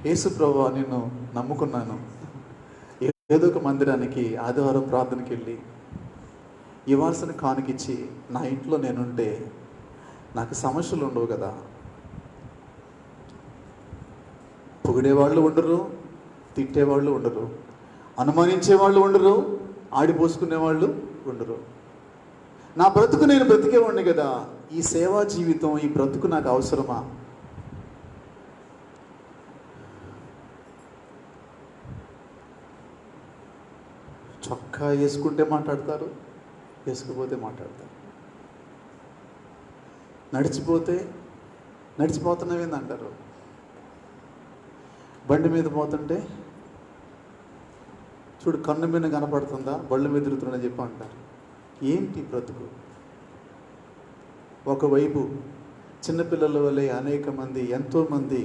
యేసు ప్రభువా నిన్ను నమ్ముకున్నాను, ఏదో ఒక మందిరానికి ఆదివారం ప్రార్థనకి వెళ్ళి ఇవ్వాల్సిన కానుకిచ్చి నా ఇంట్లో నేనుంటే నాకు సమస్యలు ఉండవు కదా. పొగిడేవాళ్ళు ఉండరు, తిట్టేవాళ్ళు ఉండరు, అనుమానించేవాళ్ళు ఉండరు, ఆడిపోసుకునేవాళ్ళు ఉండరు. నా బ్రతుకు నేను బ్రతికేవాడిని కదా. ఈ సేవా జీవితం, ఈ బ్రతుకు నాకు అవసరమా? చొక్కా వేసుకుంటే మాట్లాడతారు, వేసుకుపోతే మాట్లాడతారు. నడిచిపోతున్నామేంది అంటారు. బండి మీద పోతుంటే చూడు కన్ను మీద కనపడుతుందా, బళ్ళు మీద తిరుగుతుందని చెప్పి అంటారు. ఏంటి బ్రతుకు? ఒకవైపు చిన్నపిల్లల వల్లే అనేక మంది, ఎంతోమంది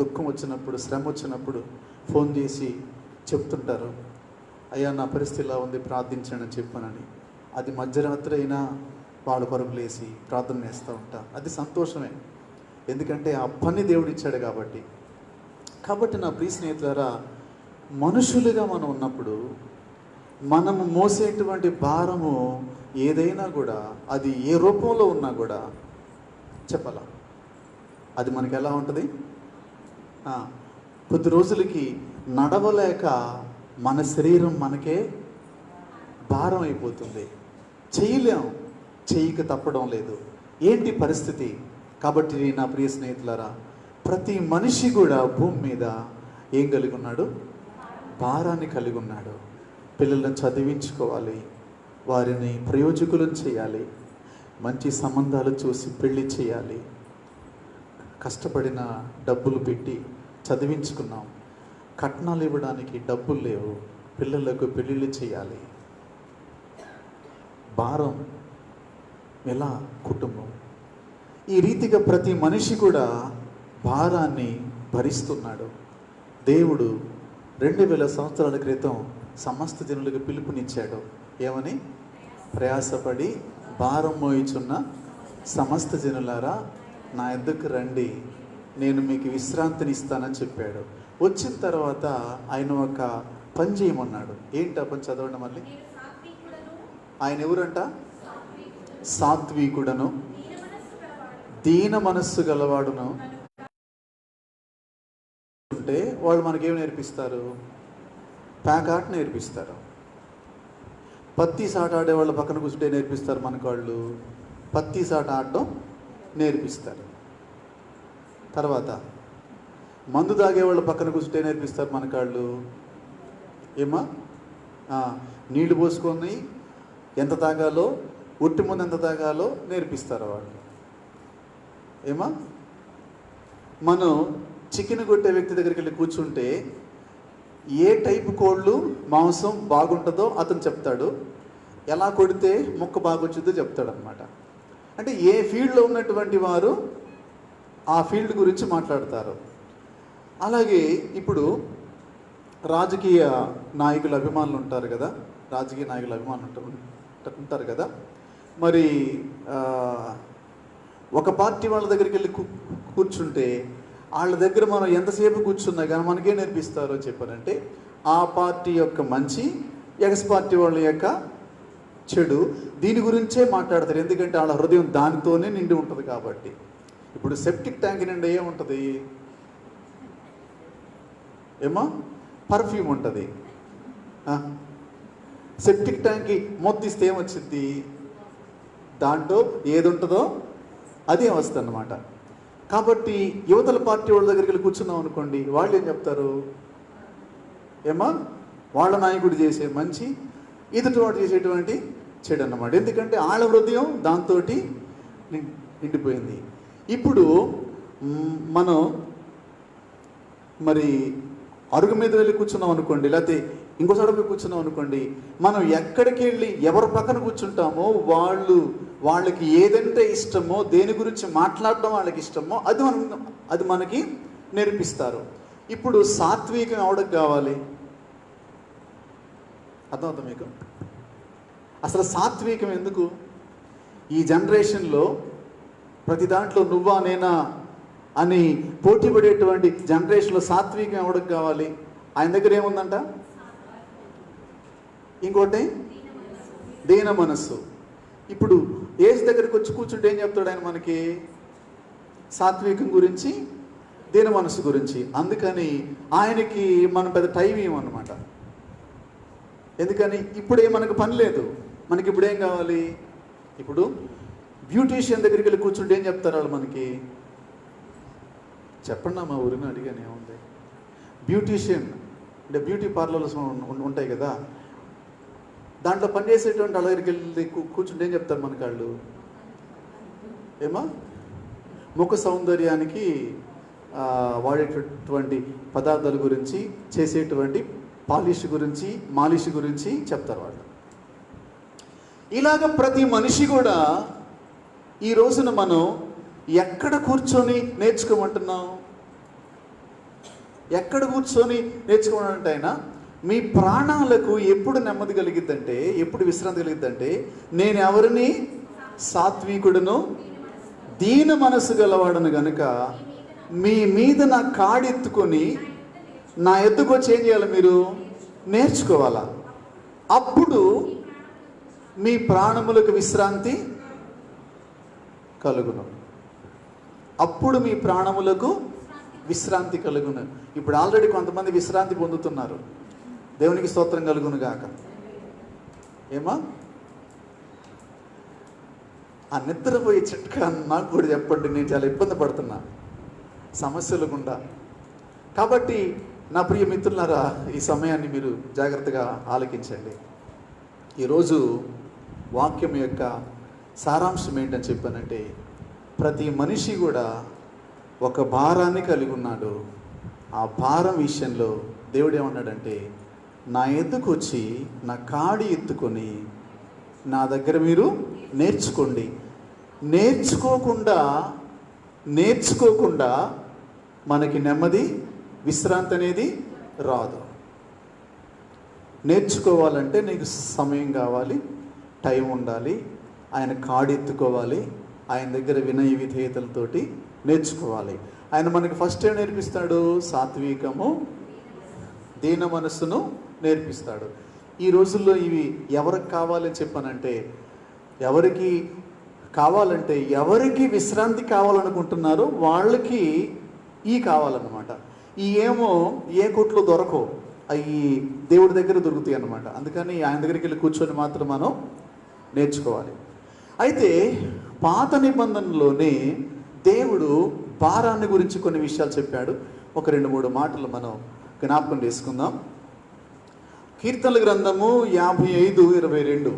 దుఃఖం వచ్చినప్పుడు, శ్రమ వచ్చినప్పుడు ఫోన్ చేసి చెప్తుంటారు, అయ్యా నా పరిస్థితి ఇలా ఉంది, ప్రార్థించండి అని చెప్పానని. అది మధ్యరాత్రి అయినా వాళ్ళ కొరకు లేసి ప్రార్థన చేస్తూ ఉంటా. అది సంతోషమే, ఎందుకంటే ఆ పని దేవుడు ఇచ్చాడు కాబట్టి. నా ప్రియ స్నేహితులారా, మనుషులుగా మనం ఉన్నప్పుడు మనము మోసేటువంటి భారము ఏదైనా కూడా, అది ఏ రూపంలో ఉన్నా కూడా చెప్పాలా, అది మనకి ఎలా ఉంటుంది? కొద్ది రోజులకి నడవలేక మన శరీరం మనకే భారం అయిపోతుంది. చేయక తప్పడం లేదు. ఏంటి పరిస్థితి? కాబట్టి నా ప్రియ స్నేహితులారా, ప్రతి మనిషి కూడా భూమి మీద ఏం కలిగి ఉన్నాడు? భారాన్ని కలిగి ఉన్నాడు. పిల్లలను చదివించుకోవాలి, వారిని ప్రయోజకులను చేయాలి, మంచి సంబంధాలు చూసి పెళ్లి చేయాలి. కష్టపడిన డబ్బులు పెట్టి చదివించుకున్నాం, కట్నాలు ఇవ్వడానికి డబ్బులు లేవు, పిల్లలకు పెళ్ళిళ్ళు చేయాలి. భారం ఎలా? కుటుంబం. ఈ రీతిగా ప్రతి మనిషి కూడా భారాన్ని భరిస్తున్నాడు. దేవుడు 2000 సంవత్సరాల క్రితం సమస్త జనులకు పిలుపునిచ్చాడు. ఏమని? ప్రయాసపడి భారం మోయిచున్న సమస్త జనులారా నా యొద్దకు రండి, నేను మీకు విశ్రాంతిని ఇస్తానని చెప్పాడు. వచ్చిన తర్వాత ఆయన ఒక పని చేయమన్నాడు. ఏంటి ఆ పని? చదవండి మళ్ళీ. ఆయన ఎవరంట? సాత్వికుడను దీన మనస్సు గలవాడును. అంటే వాళ్ళు మనకేం నేర్పిస్తారు? ప్యాకాట్ నేర్పిస్తారు. పత్తి సాట ఆడే వాళ్ళ పక్కన కూర్చుంటే నేర్పిస్తారు మనకు. వాళ్ళు పత్తి సాట ఆడడం నేర్పిస్తారు. తర్వాత మందు తాగే వాళ్ళ పక్కన కూర్చుంటే నేర్పిస్తారు మనకు. వాళ్ళు ఏమా నీళ్లు పోసుకొని ఎంత తాగాలో, ఒట్టి ముందు ఎంత తాగాలో నేర్పిస్తారు వాళ్ళు. ఏమా మనం చికెన్ కొట్టే వ్యక్తి దగ్గరికి వెళ్ళి కూర్చుంటే ఏ టైపు కోళ్ళు మాంసం బాగుంటుందో అతను చెప్తాడు, ఎలా కొడితే ముక్క బాగొచ్చుద్దో చెప్తాడు అనమాట. అంటే ఏ ఫీల్డ్లో ఉన్నటువంటి వారు ఆ ఫీల్డ్ గురించి మాట్లాడతారు. అలాగే ఇప్పుడు రాజకీయ నాయకుల అభిమానులు ఉంటారు కదా, రాజకీయ నాయకుల అభిమానులు ఉంటారు కదా. మరి ఒక పార్టీ వాళ్ళ దగ్గరికి వెళ్ళి కూర్చుంటే వాళ్ళ దగ్గర మనం ఎంతసేపు కూర్చున్నా కానీ మనకేం నేర్పిస్తారో చెప్పారంటే ఆ పార్టీ యొక్క మంచి, ఎక్స్ పార్టీ వాళ్ళ యొక్క చెడు, దీని గురించే మాట్లాడతారు. ఎందుకంటే వాళ్ళ హృదయం దానితోనే నిండి ఉంటుంది కాబట్టి. ఇప్పుడు సెప్టిక్ ట్యాంక్ నిండా ఏముంటుంది? ఏమో పర్ఫ్యూమ్ ఉంటుంది. సెప్టిక్ ట్యాంక్కి మొత్తిస్తే ఏమొచ్చింది? దాంట్లో ఏది ఉంటుందో అదే వస్తుంది అన్నమాట. కాబట్టి యువతల పార్టీ వాళ్ళ దగ్గరికి వెళ్ళి కూర్చున్నాం అనుకోండి, వాళ్ళు ఏం చెప్తారు? ఏమా వాళ్ళ నాయకుడు చేసే మంచి, ఎదుటి వాడు చేసేటువంటి చెడు అన్నమాట. ఎందుకంటే వాళ్ళ హృదయం దాంతో నిండిపోయింది. ఇప్పుడు మనం మరి అరుగు మీద వెళ్ళి కూర్చున్నాం అనుకోండి, లేకపోతే ఇంకో చోట పోయి కూర్చున్నాం అనుకోండి, మనం ఎక్కడికి వెళ్ళి ఎవరి పక్కన కూర్చుంటామో వాళ్ళకి ఏదంటే ఇష్టమో, దేని గురించి మాట్లాడడం వాళ్ళకి ఇష్టమో అది మనకి నేర్పిస్తారు. ఇప్పుడు సాత్వికం ఎవడికి కావాలి? అర్థమవుతుంది మీకు? అసలు సాత్వికం ఎందుకు? ఈ జనరేషన్లో ప్రతి దాంట్లో నువ్వా నేనా అని పోటీ పడేటువంటి జనరేషన్లో సాత్వికం ఎవడికి కావాలి? ఆయన దగ్గర ఏముందంట? ఇంకోటి దీన మనస్సు. ఇప్పుడు ఏసు దగ్గరికి వచ్చి కూర్చుంటే ఏం చెప్తాడు ఆయన మనకి? సాత్వికం గురించి, దీన మనస్సు గురించి. అందుకని ఆయనకి మనం పెద్ద టైం ఇవ్వమన్నమాట. ఎందుకని ఇప్పుడే మనకు పని లేదు. మనకి ఇప్పుడు ఏం కావాలి? ఇప్పుడు బ్యూటీషియన్ దగ్గరికి వెళ్ళి కూర్చుంటే ఏం చెప్తారు వాళ్ళు మనకి? చెప్పండి, మా ఊరిని అడిగాను ఏముంది. బ్యూటీషియన్ అంటే బ్యూటీ పార్లర్స్ ఉంటాయి కదా, దాంట్లో పనిచేసేటువంటి వాళ్ళ దగ్గరికి వెళ్ళి కూర్చుంటే ఏం చెప్తారు మనకి వాళ్ళు? ఏమా ముఖ సౌందర్యానికి వాడేటటువంటి పదార్థాల గురించి, చేసేటువంటి మాలిష్ గురించి చెప్తారు వాళ్ళు. ఇలాగ ప్రతి మనిషి కూడా ఈ రోజున మనం ఎక్కడ కూర్చొని నేర్చుకోమంటున్నాం? ఎక్కడ కూర్చొని నేర్చుకోమంటే అయినా మీ ప్రాణాలకు ఎప్పుడు నెమ్మది కలిగిద్దంటే, ఎప్పుడు విశ్రాంతి కలిగిద్దంటే, నేను ఎవరిని? సాత్వికుడును దీన మనసు గలవాడను గనుక మీ మీద నా కాడెత్తుకొని నా ఎద్దుకు వచ్చి ఏం చేయాలి? మీరు నేర్చుకోవాలా. అప్పుడు మీ ప్రాణములకు విశ్రాంతి కలుగును. అప్పుడు మీ ప్రాణములకు విశ్రాంతి కలుగును. ఇప్పుడు ఆల్రెడీ కొంతమంది విశ్రాంతి పొందుతున్నారు. దేవునికి స్తోత్రం కలుగును గాక. ఏమా ఆ నిద్రపోయే చిట్కా నాకు కూడా చెప్పండి. నేను చాలా ఇబ్బంది పడుతున్నా సమస్యలు గుండా. కాబట్టి నా ప్రియ మిత్రులారా, ఈ సమయాన్ని మీరు జాగ్రత్తగా ఆలకించండి. ఈరోజు వాక్యం యొక్క సారాంశం ఏంటని చెప్పానంటే, ప్రతి మనిషి కూడా ఒక భారాన్ని కలిగి ఉన్నాడు. ఆ భారం విషయంలో దేవుడు ఏమన్నాడంటే, నా ఎద్దుకు వచ్చి నా కాడి ఎత్తుకొని నా దగ్గర మీరు నేర్చుకోండి. నేర్చుకోకుండా మనకి నెమ్మది, విశ్రాంతి అనేది రాదు. నేర్చుకోవాలంటే నీకు సమయం కావాలి, టైం ఉండాలి, ఆయన కాడెత్తుకోవాలి, ఆయన దగ్గర వినయ విధేయతలతోటి నేర్చుకోవాలి. ఆయన మనకి ఫస్ట్ ఏం నేర్పిస్తాడు? సాత్వికము, దీన మనస్సును నేర్పిస్తాడు. ఈ రోజుల్లో ఇవి ఎవరికి కావాలని చెప్పానంటే, ఎవరికి కావాలంటే ఎవరికి విశ్రాంతి కావాలనుకుంటున్నారో వాళ్ళకి ఈ కావాలన్నమాట. ఈ ఏమో ఏ కొట్లో దొరకవు, అవి దేవుడి దగ్గర దొరుకుతాయి అన్నమాట. అందుకని ఆయన దగ్గరికి వెళ్ళి కూర్చొని మాత్రం మనం నేర్చుకోవాలి. అయితే పాత నిబంధనలోనే దేవుడు భారాన్ని గురించి కొన్ని విషయాలు చెప్పాడు. ఒక 2-3 మాటలు మనం జ్ఞాపకం చేసుకుందాం. కీర్తనల గ్రంథము 55:22.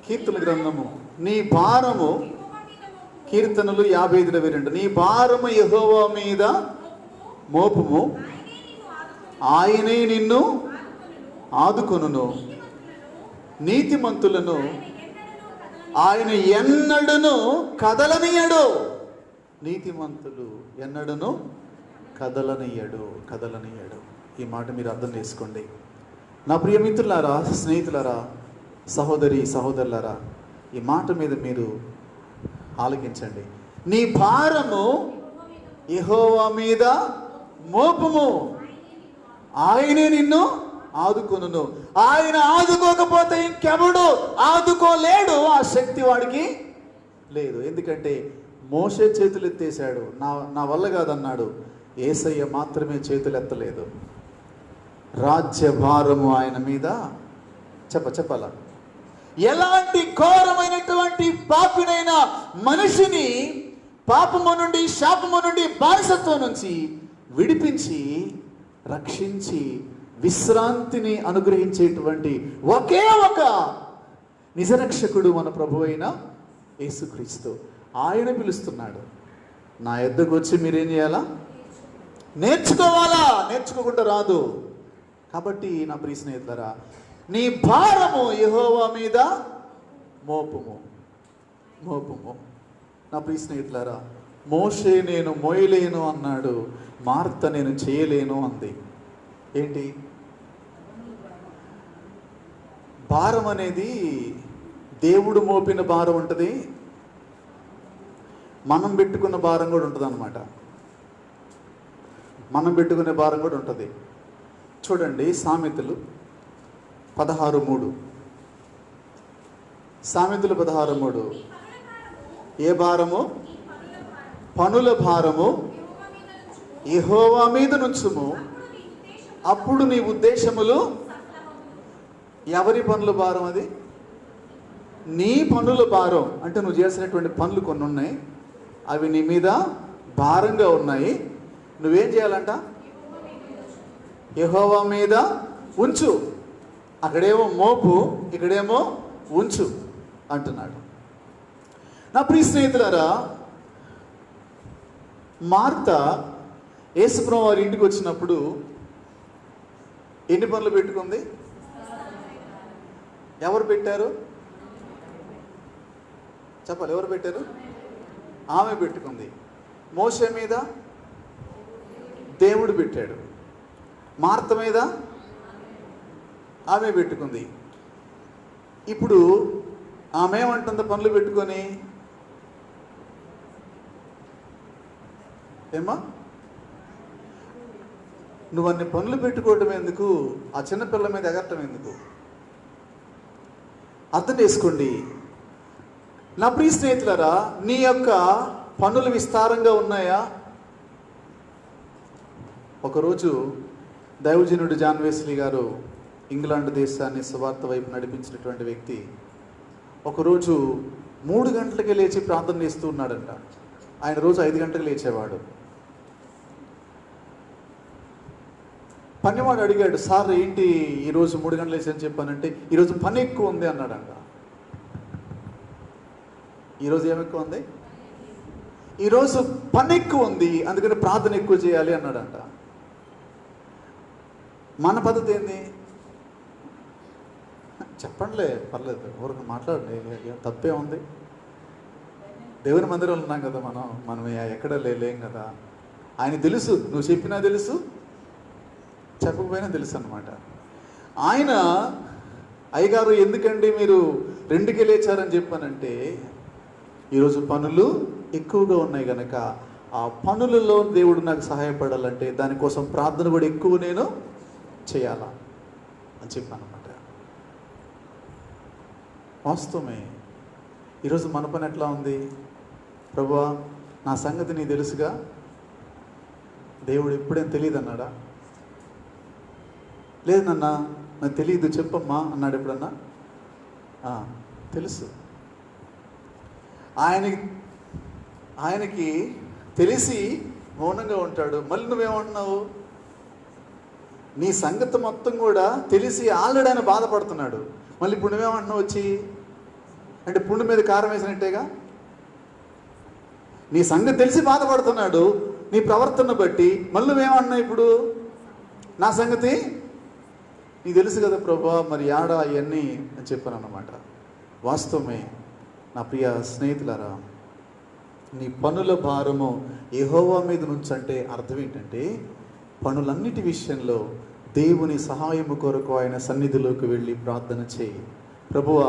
కీర్తనల గ్రంథము, నీ భారము, కీర్తనలు 55:22, నీ భారము యెహోవా మీద మోపుము, ఆయనే నిన్ను ఆదుకొనును, నీతిమంతులను ఆయన ఎన్నడను కదలనీయడు. నీతిమంతులు ఎన్నడను కదలనీయడు. ఈ మాట మీరు అర్థం చేసుకోండి. నా ప్రియ మిత్రులారా, స్నేహితులారా, సహోదరి సహోదరులారా, ఈ మాట మీద మీరు ఆలకించండి. నీ భారము యెహోవా మీద మోపుము, ఆయనే నిన్ను ఆదుకొనును. ఆయన ఆదుకోకపోతే ఇంకెవడు ఆదుకోలేడు. ఆ శక్తి వాడికి లేదు. ఎందుకంటే మోషే చేతులు ఎత్తేసాడు, నా వల్ల కాదన్నాడు. యేసయ్య మాత్రమే చేతులు ఎత్తలేదు. రాజ్య భారము ఆయన మీద చెప్పాల. ఎలాంటి ఘోరమైనటువంటి పాపినైనా మనిషిని పాపము నుండి, శాపము నుండి, బానిసత్వం నుంచి విడిపించి, రక్షించి, విశ్రాంతిని అనుగ్రహించేటువంటి ఒకే ఒక నిజరక్షకుడు మన ప్రభువైన యేసుక్రీస్తు. ఆయన పిలుస్తున్నాడు, నా యొద్దకు వచ్చి మీరేం చేయాలా? నేర్చుకోవాలా. నేర్చుకోకుండా రాదు. కాబట్టి నా ప్రియ స్నేహితులారా, నీ భారము యెహోవా మీద మోపుము. నా ప్రియ స్నేహితులారా, మోషే నేను మోయలేను అన్నాడు, మార్త నేను చేయలేను అంది. ఏంటి? భారం అనేది దేవుడు మోపిన భారం ఉంటుంది, మనం పెట్టుకున్న భారం కూడా ఉంటుంది అన్నమాట. మనం పెట్టుకునే భారం కూడా ఉంటుంది. చూడండి, సామెతలు 16:3. సామెతలు 16:3. ఏ భారము? పనుల భారము యెహోవా మీద నుంచుము, అప్పుడు నీ ఉద్దేశములు. ఎవరి పనుల భారం అది? నీ పనుల భారం. అంటే నువ్వు చేసినటువంటి పనులు కొన్ని ఉన్నాయి, అవి నీ మీద భారంగా ఉన్నాయి. నువ్వేం చేయాలంట? యెహోవా మీద ఉంచు. అక్కడేమో మోపు, ఇక్కడేమో ఉంచు అంటున్నాడు. నా ప్రియ స్నేహితులారా, మార్త యేసుప్రభువు వారి ఇంటికి వచ్చినప్పుడు ఎన్ని పనులు పెట్టుకుంది? ఎవరు పెట్టారు? చెప్పాలి. ఎవరు పెట్టారు? ఆమె పెట్టుకుంది. మోషే మీద దేవుడు పెట్టాడు, మార్త మీద ఆమె పెట్టుకుంది. ఇప్పుడు ఆమె ఏమంటుంది? పనులు పెట్టుకొని, ఏమా నువ్వు అన్ని పనులు పెట్టుకోవటం ఎందుకు? ఆ చిన్నపిల్ల మీద ఎగరటం ఎందుకు? అర్థం చేసుకోండి. నా ప్రియ స్నేహితులారా, నీ యొక్క పనులు విస్తారంగా ఉన్నాయా? ఒకరోజు దైవజనుడు జాన్ వెస్లీ గారు, ఇంగ్లాండ్ దేశాన్ని సువార్త వైపు నడిపించినటువంటి వ్యక్తి, ఒకరోజు 3 గంటలకే లేచి ప్రార్థన చేస్తూ ఉన్నాడంట. ఆయన రోజు 5 గంటలకు లేచేవాడు. పనివాడు అడిగాడు, సార్ ఏంటి ఈరోజు 3 గంటలు లేచి అని చెప్పానంటే, ఈరోజు పని ఎక్కువ ఉంది అన్నాడంట. ఈరోజు ఏమెక్కువ ఉంది? ఈరోజు పని ఎక్కువ ఉంది, అందుకని ప్రార్థన ఎక్కువ చేయాలి అన్నాడంట. మన పద్ధతి ఏంది? చెప్పండిలే, పర్లేదు, ఊరికి మాట్లాడండి, తప్పే ఉంది. దేవుని మందిరంలో ఉన్నాం కదా, మనం ఎక్కడ లేం కదా. ఆయన తెలుసు, నువ్వు చెప్పినా తెలుసు, చెప్పకపోయినా తెలుసు అన్నమాట. ఆయన అయ్యగారు ఎందుకండి మీరు 2కే లేచారని చెప్పానంటే, ఈరోజు పనులు ఎక్కువగా ఉన్నాయి కనుక ఆ పనులలో దేవుడు నాకు సహాయపడాలంటే దానికోసం ప్రార్థన కూడా ఎక్కువ నేను చేయాలా అని చెప్పానమాట. వాస్తవమే. ఈరోజు మన పని ఎట్లా ఉంది? ప్రభువా, నా సంగతి నీకు తెలుసుగా. దేవుడు ఎప్పుడేం తెలియదు అన్నాడా? లేదు నాన్న, నాకు తెలియదు, చెప్పమ్మా అన్నాడు ఎప్పుడన్నా? తెలుసు. ఆయనకి తెలిసి మౌనంగా ఉంటాడు. మళ్ళీ నువ్వేమంటున్నావు? నీ సంగతి మొత్తం కూడా తెలిసి ఆల్రెడీ ఆయన బాధపడుతున్నాడు. మళ్ళీ ఇప్పుడు నువ్వేమంటున్నావు వచ్చి? అంటే పుండు మీద కారం వేసినట్టేగా. నీ సంగతి తెలిసి బాధపడుతున్నాడు నీ ప్రవర్తన బట్టి. మళ్ళీ నువ్వేమంటున్నావు ఇప్పుడు? నా సంగతి నీకు తెలుసు కదా ప్రభువా, మరి ఆడా అవన్నీ అని చెప్పాను అన్నమాట. వాస్తవమే నా ప్రియ స్నేహితులారా. నీ పనుల భారము యెహోవా మీద నుంచంటే అర్థం ఏంటంటే, పనులన్నిటి విషయంలో దేవుని సహాయము కొరకు ఆయన సన్నిధిలోకి వెళ్ళి ప్రార్థన చేయి. ప్రభువా,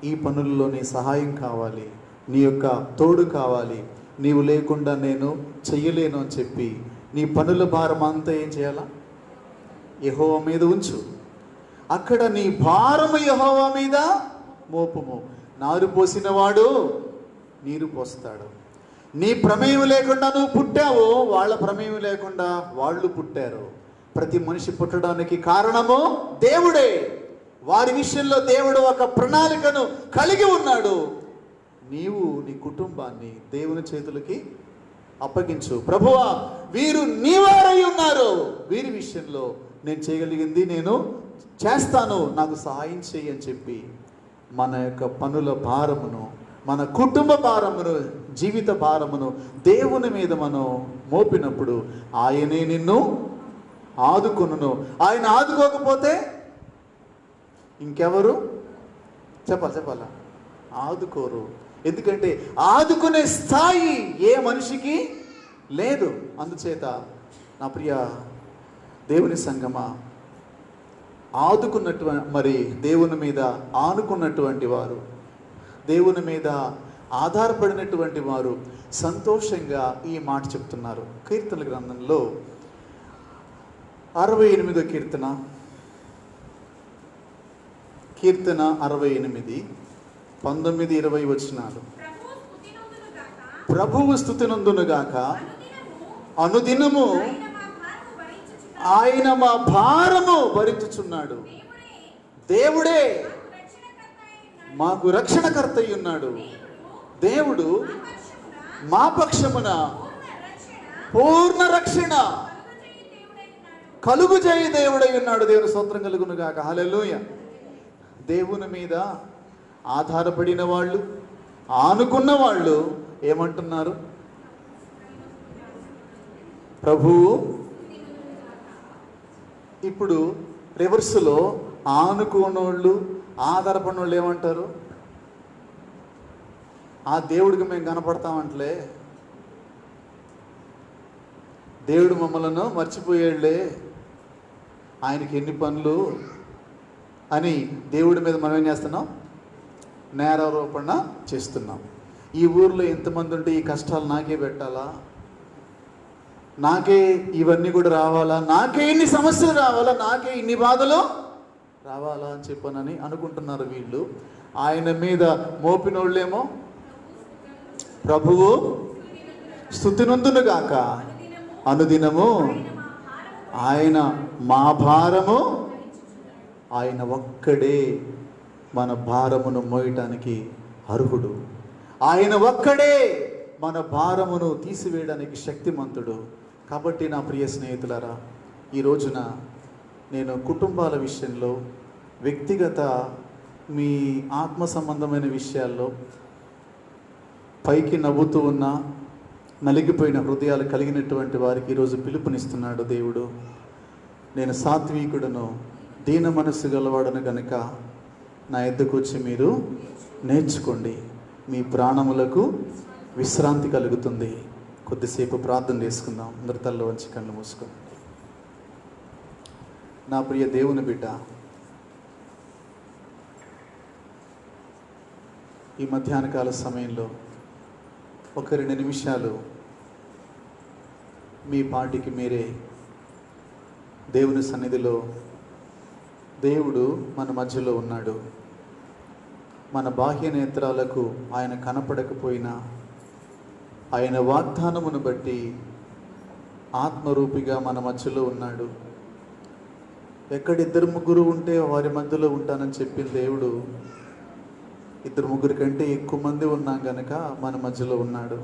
ఈ పనుల్లో నీ సహాయం కావాలి, నీ యొక్క తోడు కావాలి, నీవు లేకుండా నేను చెయ్యలేను అని చెప్పి నీ పనుల భారం అంతా ఏం చేయాలా? యెహోవా మీద ఉంచు. అక్కడ నీ భారము యెహోవా మీద మోపుము. నారు పోసినవాడు నీరు పోస్తాడు. నీ ప్రమేయం లేకుండా నువ్వు పుట్టావు, వాళ్ళ ప్రమేయం లేకుండా వాళ్ళు పుట్టారు. ప్రతి మనిషి పుట్టడానికి కారణము దేవుడే. వారి విషయంలో దేవుడు ఒక ప్రణాళికను కలిగి ఉన్నాడు. నీవు నీ కుటుంబాన్ని దేవుని చేతులకి అప్పగించు. ప్రభువా, వీరు నీవారై ఉన్నారు, వీరి విషయంలో నేను చేయగలిగింది నేను చేస్తాను, నాకు సహాయం చేయి అని చెప్పి మన యొక్క పనుల భారమును, మన కుటుంబ భారమును, జీవిత భారమును దేవుని మీద మనం మోపినప్పుడు ఆయనే నిన్ను ఆదుకొనును. ఆయన ఆదుకోకపోతే ఇంకెవరు? చెప్పాలా? ఆదుకోరు. ఎందుకంటే ఆదుకునే స్థాయి ఏ మనిషికి లేదు. అందుచేత నా ప్రియ దేవుని సంగమా, మరి దేవుని మీద ఆనుకున్నటువంటి వారు, దేవుని మీద ఆధారపడినటువంటి వారు సంతోషంగా ఈ మాట చెప్తున్నారు. కీర్తనల గ్రంథంలో 68వ కీర్తన 68, 19, 20 వచనాలు. ప్రభువు స్తుతి నందునుగాక, అనుదినము ఆయన మా భారము భరించుచున్నాడు. దేవుడే మాకు రక్షణకర్త అయి ఉన్నాడు. దేవుడు మా పక్షమున పూర్ణ రక్షణ కలుగుచేయి దేవుడై ఉన్నాడు. దేవుని స్తోత్రం కలుగునుగాక. హల్లెలూయా. దేవుని మీద ఆధారపడిన వాళ్ళు, ఆనుకున్న వాళ్ళు ఏమంటున్నారు? ప్రభువు. ఇప్పుడు రివర్స్లో ఆనుకోనోళ్ళు, ఆధారపడిన వాళ్ళు ఏమంటారు? ఆ దేవుడికి మేము కనపడతామంటలే, దేవుడు మమ్మలను మర్చిపోయాడులే, ఆయనకి ఎన్ని పనులు అని దేవుడి మీద మనం ఏం చేస్తున్నాం? నేరారోపణ చేస్తున్నాం. ఈ ఊర్లో ఎంతమంది ఉంటే ఈ కష్టాలు నాకే పెట్టాలా, నాకే ఇవన్నీ కూడా రావాలా, నాకే ఇన్ని సమస్యలు రావాలా, నాకే ఇన్ని బాధలు రావాలా అని చెప్పనని అనుకుంటున్నారు వీళ్ళు. ఆయన మీద మోపినోళ్ళేమో ప్రభువు స్తుతి నందునుగాక, అనుదినము ఆయన మా భారము, ఆయన ఒక్కడే మన భారమును మోయటానికి అర్హుడు. ఆయన ఒక్కడే మన భారమును తీసివేయడానికి శక్తిమంతుడు. కాబట్టి నా ప్రియ స్నేహితులారా, ఈ రోజున నేను కుటుంబాల విషయంలో, వ్యక్తిగత మీ ఆత్మ సంబంధమైన విషయాల్లో పైకి నవ్వుతూ ఉన్న నలిగిపోయిన హృదయాలు కలిగినటువంటి వారికి ఈరోజు పిలుపునిస్తున్నాడు దేవుడు. నేను సాత్వికుడను, దీన మనస్సు గలవాడను గనుక నా ఎద్దకు వచ్చి మీరు నేర్చుకోండి, మీ ప్రాణములకు విశ్రాంతి కలుగుతుంది. కొద్దిసేపు ప్రార్థన చేసుకుందాం. అందరి తల్లో వంచి కళ్ళు మూసుకోండి. నా ప్రియ దేవుని బిడ్డ, ఈ మధ్యాహ్న కాల సమయంలో ఒక 2 నిమిషాలు మీ పాటికి మీరే దేవుని సన్నిధిలో, దేవుడు మన మధ్యలో ఉన్నాడు, మన బాహ్య నేత్రాలకు ఆయన కనపడకపోయినా ఆయన వాగ్దానమును బట్టి ఆత్మరూపిగా మన మధ్యలో ఉన్నాడు. ఎక్కడ 2-3 ఉంటే వారి మధ్యలో ఉంటానని చెప్పిన దేవుడు 2-3 కంటే ఎక్కువ మంది ఉన్నాం గనక మన మధ్యలో ఉన్నాడు.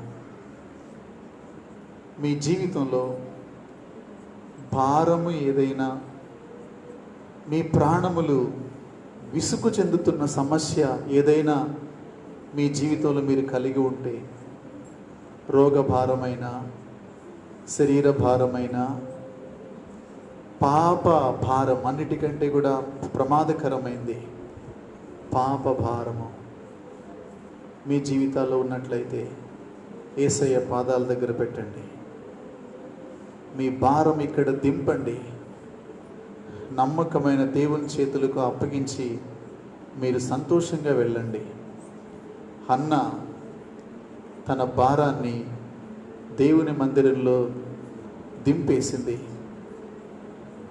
మీ జీవితంలో భారము ఏదైనా, మీ ప్రాణములు విసుగు చెందుతున్న సమస్య ఏదైనా మీ జీవితంలో మీరు కలిగి ఉంటే, రోగ భారమైన, శరీర భారమైన, పాప భారం, అన్నిటికంటే కూడా ప్రమాదకరమైంది పాప భారము మీ జీవితాల్లో ఉన్నట్లయితే యేసయ్య పాదాల దగ్గర పెట్టండి. మీ భారం ఇక్కడ దింపండి. నమ్మకమైన దేవుని చేతులకు అప్పగించి మీరు సంతోషంగా వెళ్ళండి. హన్నా తన భారాన్ని దేవుని మందిరంలో దింపేసింది.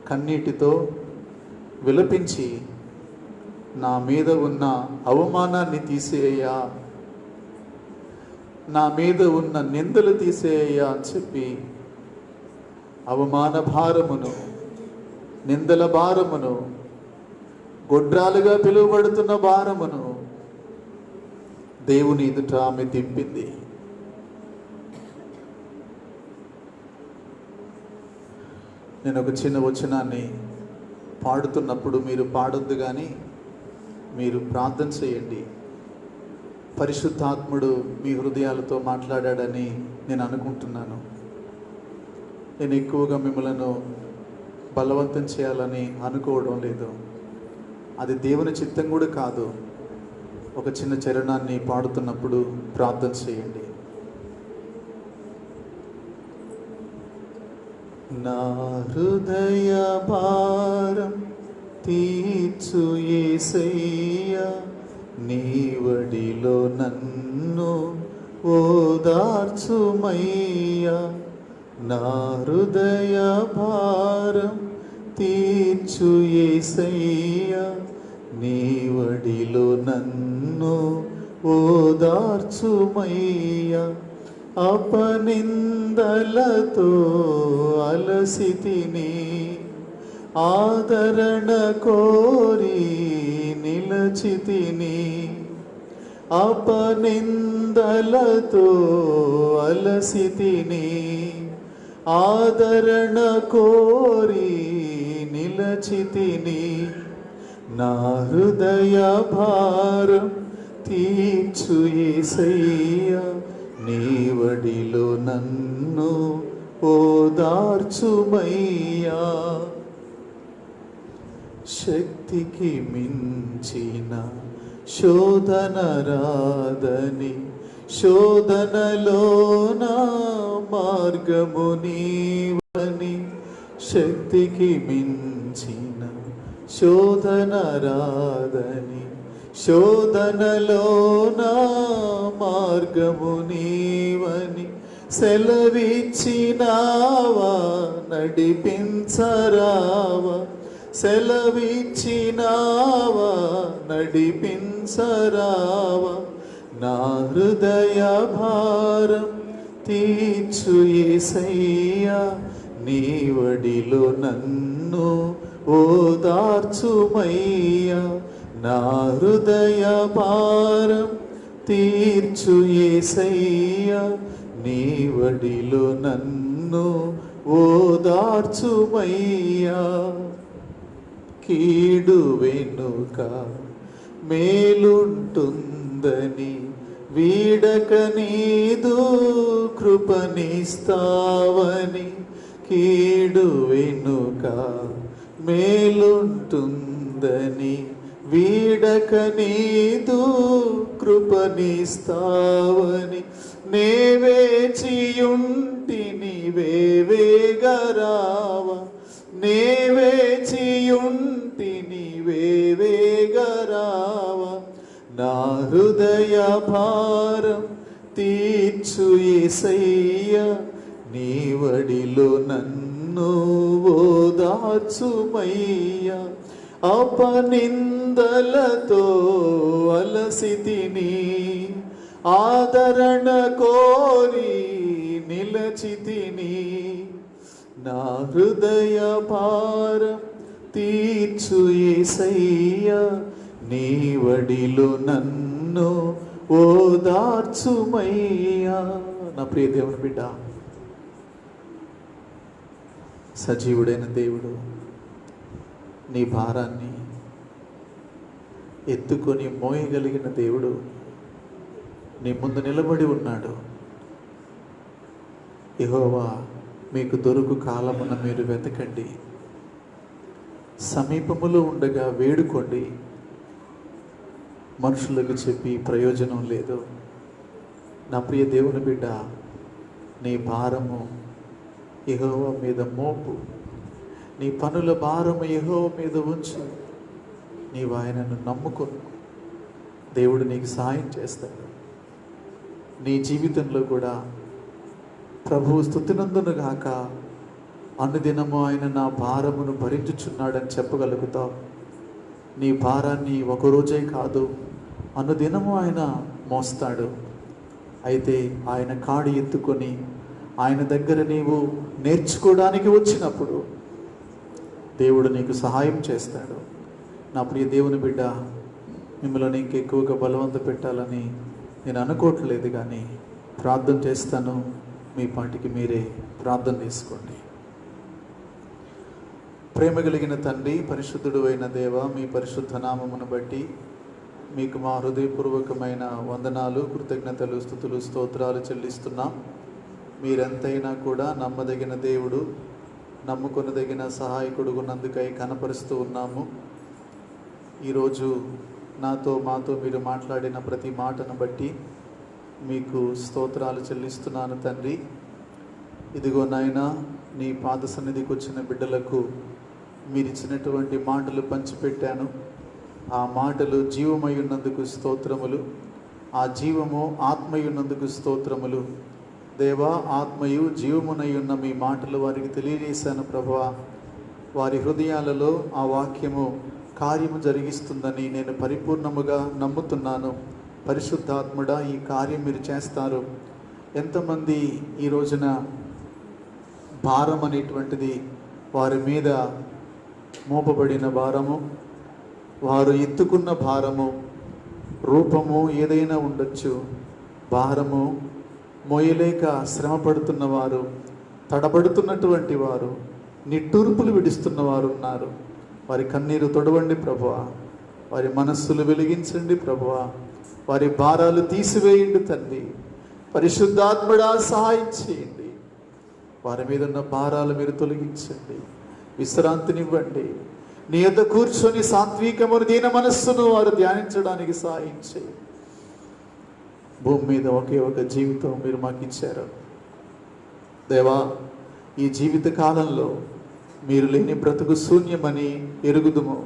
కన్నీటితో విలపించి, నా మీద ఉన్న అవమానాన్ని తీసేయ్యా, నా మీద ఉన్న నిందలు తీసేయ్యా అని చెప్పి అవమాన భారమును, నిందల భారమును, గొడ్రాలుగా పిలువబడుతున్న భారమును దేవుని ఎదుట ఆమె దింపింది. నేను ఒక చిన్న వచనాన్ని పాడుతున్నప్పుడు మీరు పాడొద్దు, కానీ మీరు ప్రార్థన చేయండి. పరిశుద్ధాత్ముడు మీ హృదయాలతో మాట్లాడాడని నేను అనుకుంటున్నాను. నేను ఎక్కువగా మిమ్మలను బలవంతం చేయాలని అనుకోవడం లేదు. అది దేవుని చిత్తం కూడా కాదు. ఒక చిన్న చరణాన్ని పాడుతున్నప్పుడు ప్రార్థన చేయండి. నా హృదయ భారం తీర్చు యేసయ్యా, నీవడిలో నన్ను ఓదార్చుమయ్యా. నా హృదయ భారం తీర్చు యేసయ్యా, నీవడిలో నన్ను ఓదార్చుమయ్యా. అపనిందలతో అలసితిని, ఆదరణ కోరి నిలచితిని. అపనిందలతో అలసితిని, ఆదరణ కోరి నిలచితిని. నా హృదయ భారం తీర్చు యేసయ్యా, నీవడిలో నన్ను ఓదార్చుమయ్యా. శక్తికి మించిన శోధన రాదని, శోధనలో నా మార్గము నీవని. శక్తికి మించిన శోధన రాదని, శోధనలో నా మార్గము నీవని. సెలవిచ్చినావా నడిపించరావా, సెలవిచ్చినావా నడిపించరావా. నా హృదయ భారం తీర్చు యేసయ్యా, నీవడిలో నన్ను ఓదార్చుమయ్యా. నా హృదయ భారం తీర్చు యేసయ్యా, నీవడిలో నన్ను ఓదార్చుమయ్యా. కీడు వెనుక మేలుంటుందని, వీడక నీదు కృపనిస్తావని. కీడు వెనుక మేలుంటుందని, వీడక నీదు కృపనిస్తావని. నే వేచియుంటిని వేవేగరావా, నే వేచియుంటిని వేవేగరావా. నా హృదయ భారం తీర్చు యేసయ్యా, నీ వడిలో నన్ను ఓదార్చుమయ్యా. అపనిందలతో అలసితిని, ఆదరణ కోరి నిలచితిని. నా హృదయ భారం తీర్చు యేసయ్యా, నీ వడిలో నన్ను ఓదార్చుమయ్యా. నా ప్రియ దేవుని బిడ్డ, సజీవుడైన దేవుడు నీ భారాన్ని ఎత్తుకొని మోయగలిగిన దేవుడు నీ ముందు నిలబడి ఉన్నాడు. యెహోవా మీకు దొరుకు కాలమున మీరు వెతకండి, సమీపములో ఉండగా వేడుకోండి. మనుషులకు చెప్పి ప్రయోజనం లేదు. నా ప్రియ దేవుని బిడ్డ, నీ భారము యెహోవా మీద మోపు, నీ పనుల భారము యెహోవా మీద ఉంచు. నీవు ఆయనను నమ్ముకో, దేవుడు నీకు సహాయం చేస్తాడు. నీ జీవితంలో కూడా ప్రభువు స్తుతినందును గాక, అనుదినము ఆయన నా భారమును భరించుచున్నాడని చెప్పగలుగుతావు. నీ భారాన్ని ఒకరోజే కాదు, అనుదినము ఆయన మోస్తాడు. అయితే ఆయన కాడి ఎత్తుకొని ఆయన దగ్గర నీవు నేర్చుకోవడానికి వచ్చినప్పుడు దేవుడు నీకు సహాయం చేస్తాడు. నా ప్రియ దేవుని బిడ్డ, మిమ్మల్ని ఇంకెక్కువగా బలవంత పెట్టాలని నేను అనుకోవట్లేదు, కానీ ప్రార్థన చేస్తాను. మీ పాటికి మీరే ప్రార్థన చేసుకోండి. ప్రేమ కలిగిన తండ్రి, పరిశుద్ధుడు అయిన దేవ, మీ పరిశుద్ధ నామమును బట్టి మీకు మా హృదయపూర్వకమైన వందనాలు, కృతజ్ఞతలు, స్తుతులు, స్తోత్రాలు చెల్లిస్తున్నాం. మీరెంతైనా కూడా నమ్మదగిన దేవుడు, నమ్ముకొనదగిన సహాయకుడు ఉన్నందుకై కనపరుస్తూ ఉన్నాము. ఈరోజు నాతో మాతో మీరు మాట్లాడిన ప్రతి మాటను బట్టి మీకు స్తోత్రాలు చెల్లిస్తున్నాను తండ్రి. ఇదిగో నాయనా, నీ పాద సన్నిధికి వచ్చిన బిడ్డలకు మీరు ఇచ్చినటువంటి మాటలు పంచిపెట్టాను. ఆ మాటలు జీవమై ఉన్నందుకు స్తోత్రములు, ఆ జీవము ఆత్మై ఉన్నందుకు స్తోత్రములు. దేవా, ఆత్మయు జీవమునై ఉన్న మీ మాటలు వారికి తెలియజేశాను ప్రభువా. వారి హృదయాలలో ఆ వాక్యము కార్యము జరిగిస్తుందని నేను పరిపూర్ణముగా నమ్ముతున్నాను. పరిశుద్ధాత్ముడా, ఈ కార్యం మీరు చేస్తారు. ఎంతమంది ఈ రోజున భారం అనేటువంటిది వారి మీద మోపబడిన భారము, వారు ఎత్తుకున్న భారము, రూపము ఏదైనా ఉండొచ్చు, భారము మోయలేక శ్రమ పడుతున్నవారు, తడబడుతున్నటువంటి వారు, నిట్టూర్పులు విడుస్తున్న వారు ఉన్నారు. వారి కన్నీరు తొడవండి ప్రభువా, వారి మనస్సులు వెలిగించండి ప్రభువా, వారి భారాలు తీసివేయండి తండ్రి. పరిశుద్ధాత్ముడా, సహాయం చేయండి. వారి మీద ఉన్న భారాలు మీరు తొలగించండి, విశ్రాంతినివ్వండి. నీ యొద్ద కూర్చొని సాత్వికమును దీన మనస్సును వారు ధ్యానించడానికి సహాయం చేయండి. భూమి మీద ఒకే ఒక జీవితం మీరు మాకు ఇచ్చారు దేవా. ఈ జీవిత కాలంలో మీరు లేని బ్రతుకు శూన్యమని ఎరుగుదుము.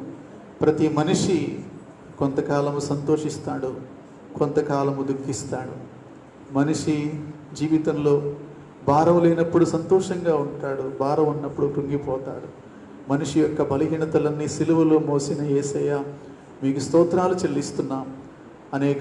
ప్రతి మనిషి కొంతకాలము సంతోషిస్తాడు, కొంతకాలము దుఃఖిస్తాడు. మనిషి జీవితంలో భారం లేనప్పుడు సంతోషంగా ఉంటాడు, భారం ఉన్నప్పుడు కృంగిపోతాడు. మనిషి యొక్క బలహీనతలన్నీ సిలువలో మోసిన యేసయ్య, మీకు స్తోత్రాలు చెల్లిస్తున్నాం. అనేక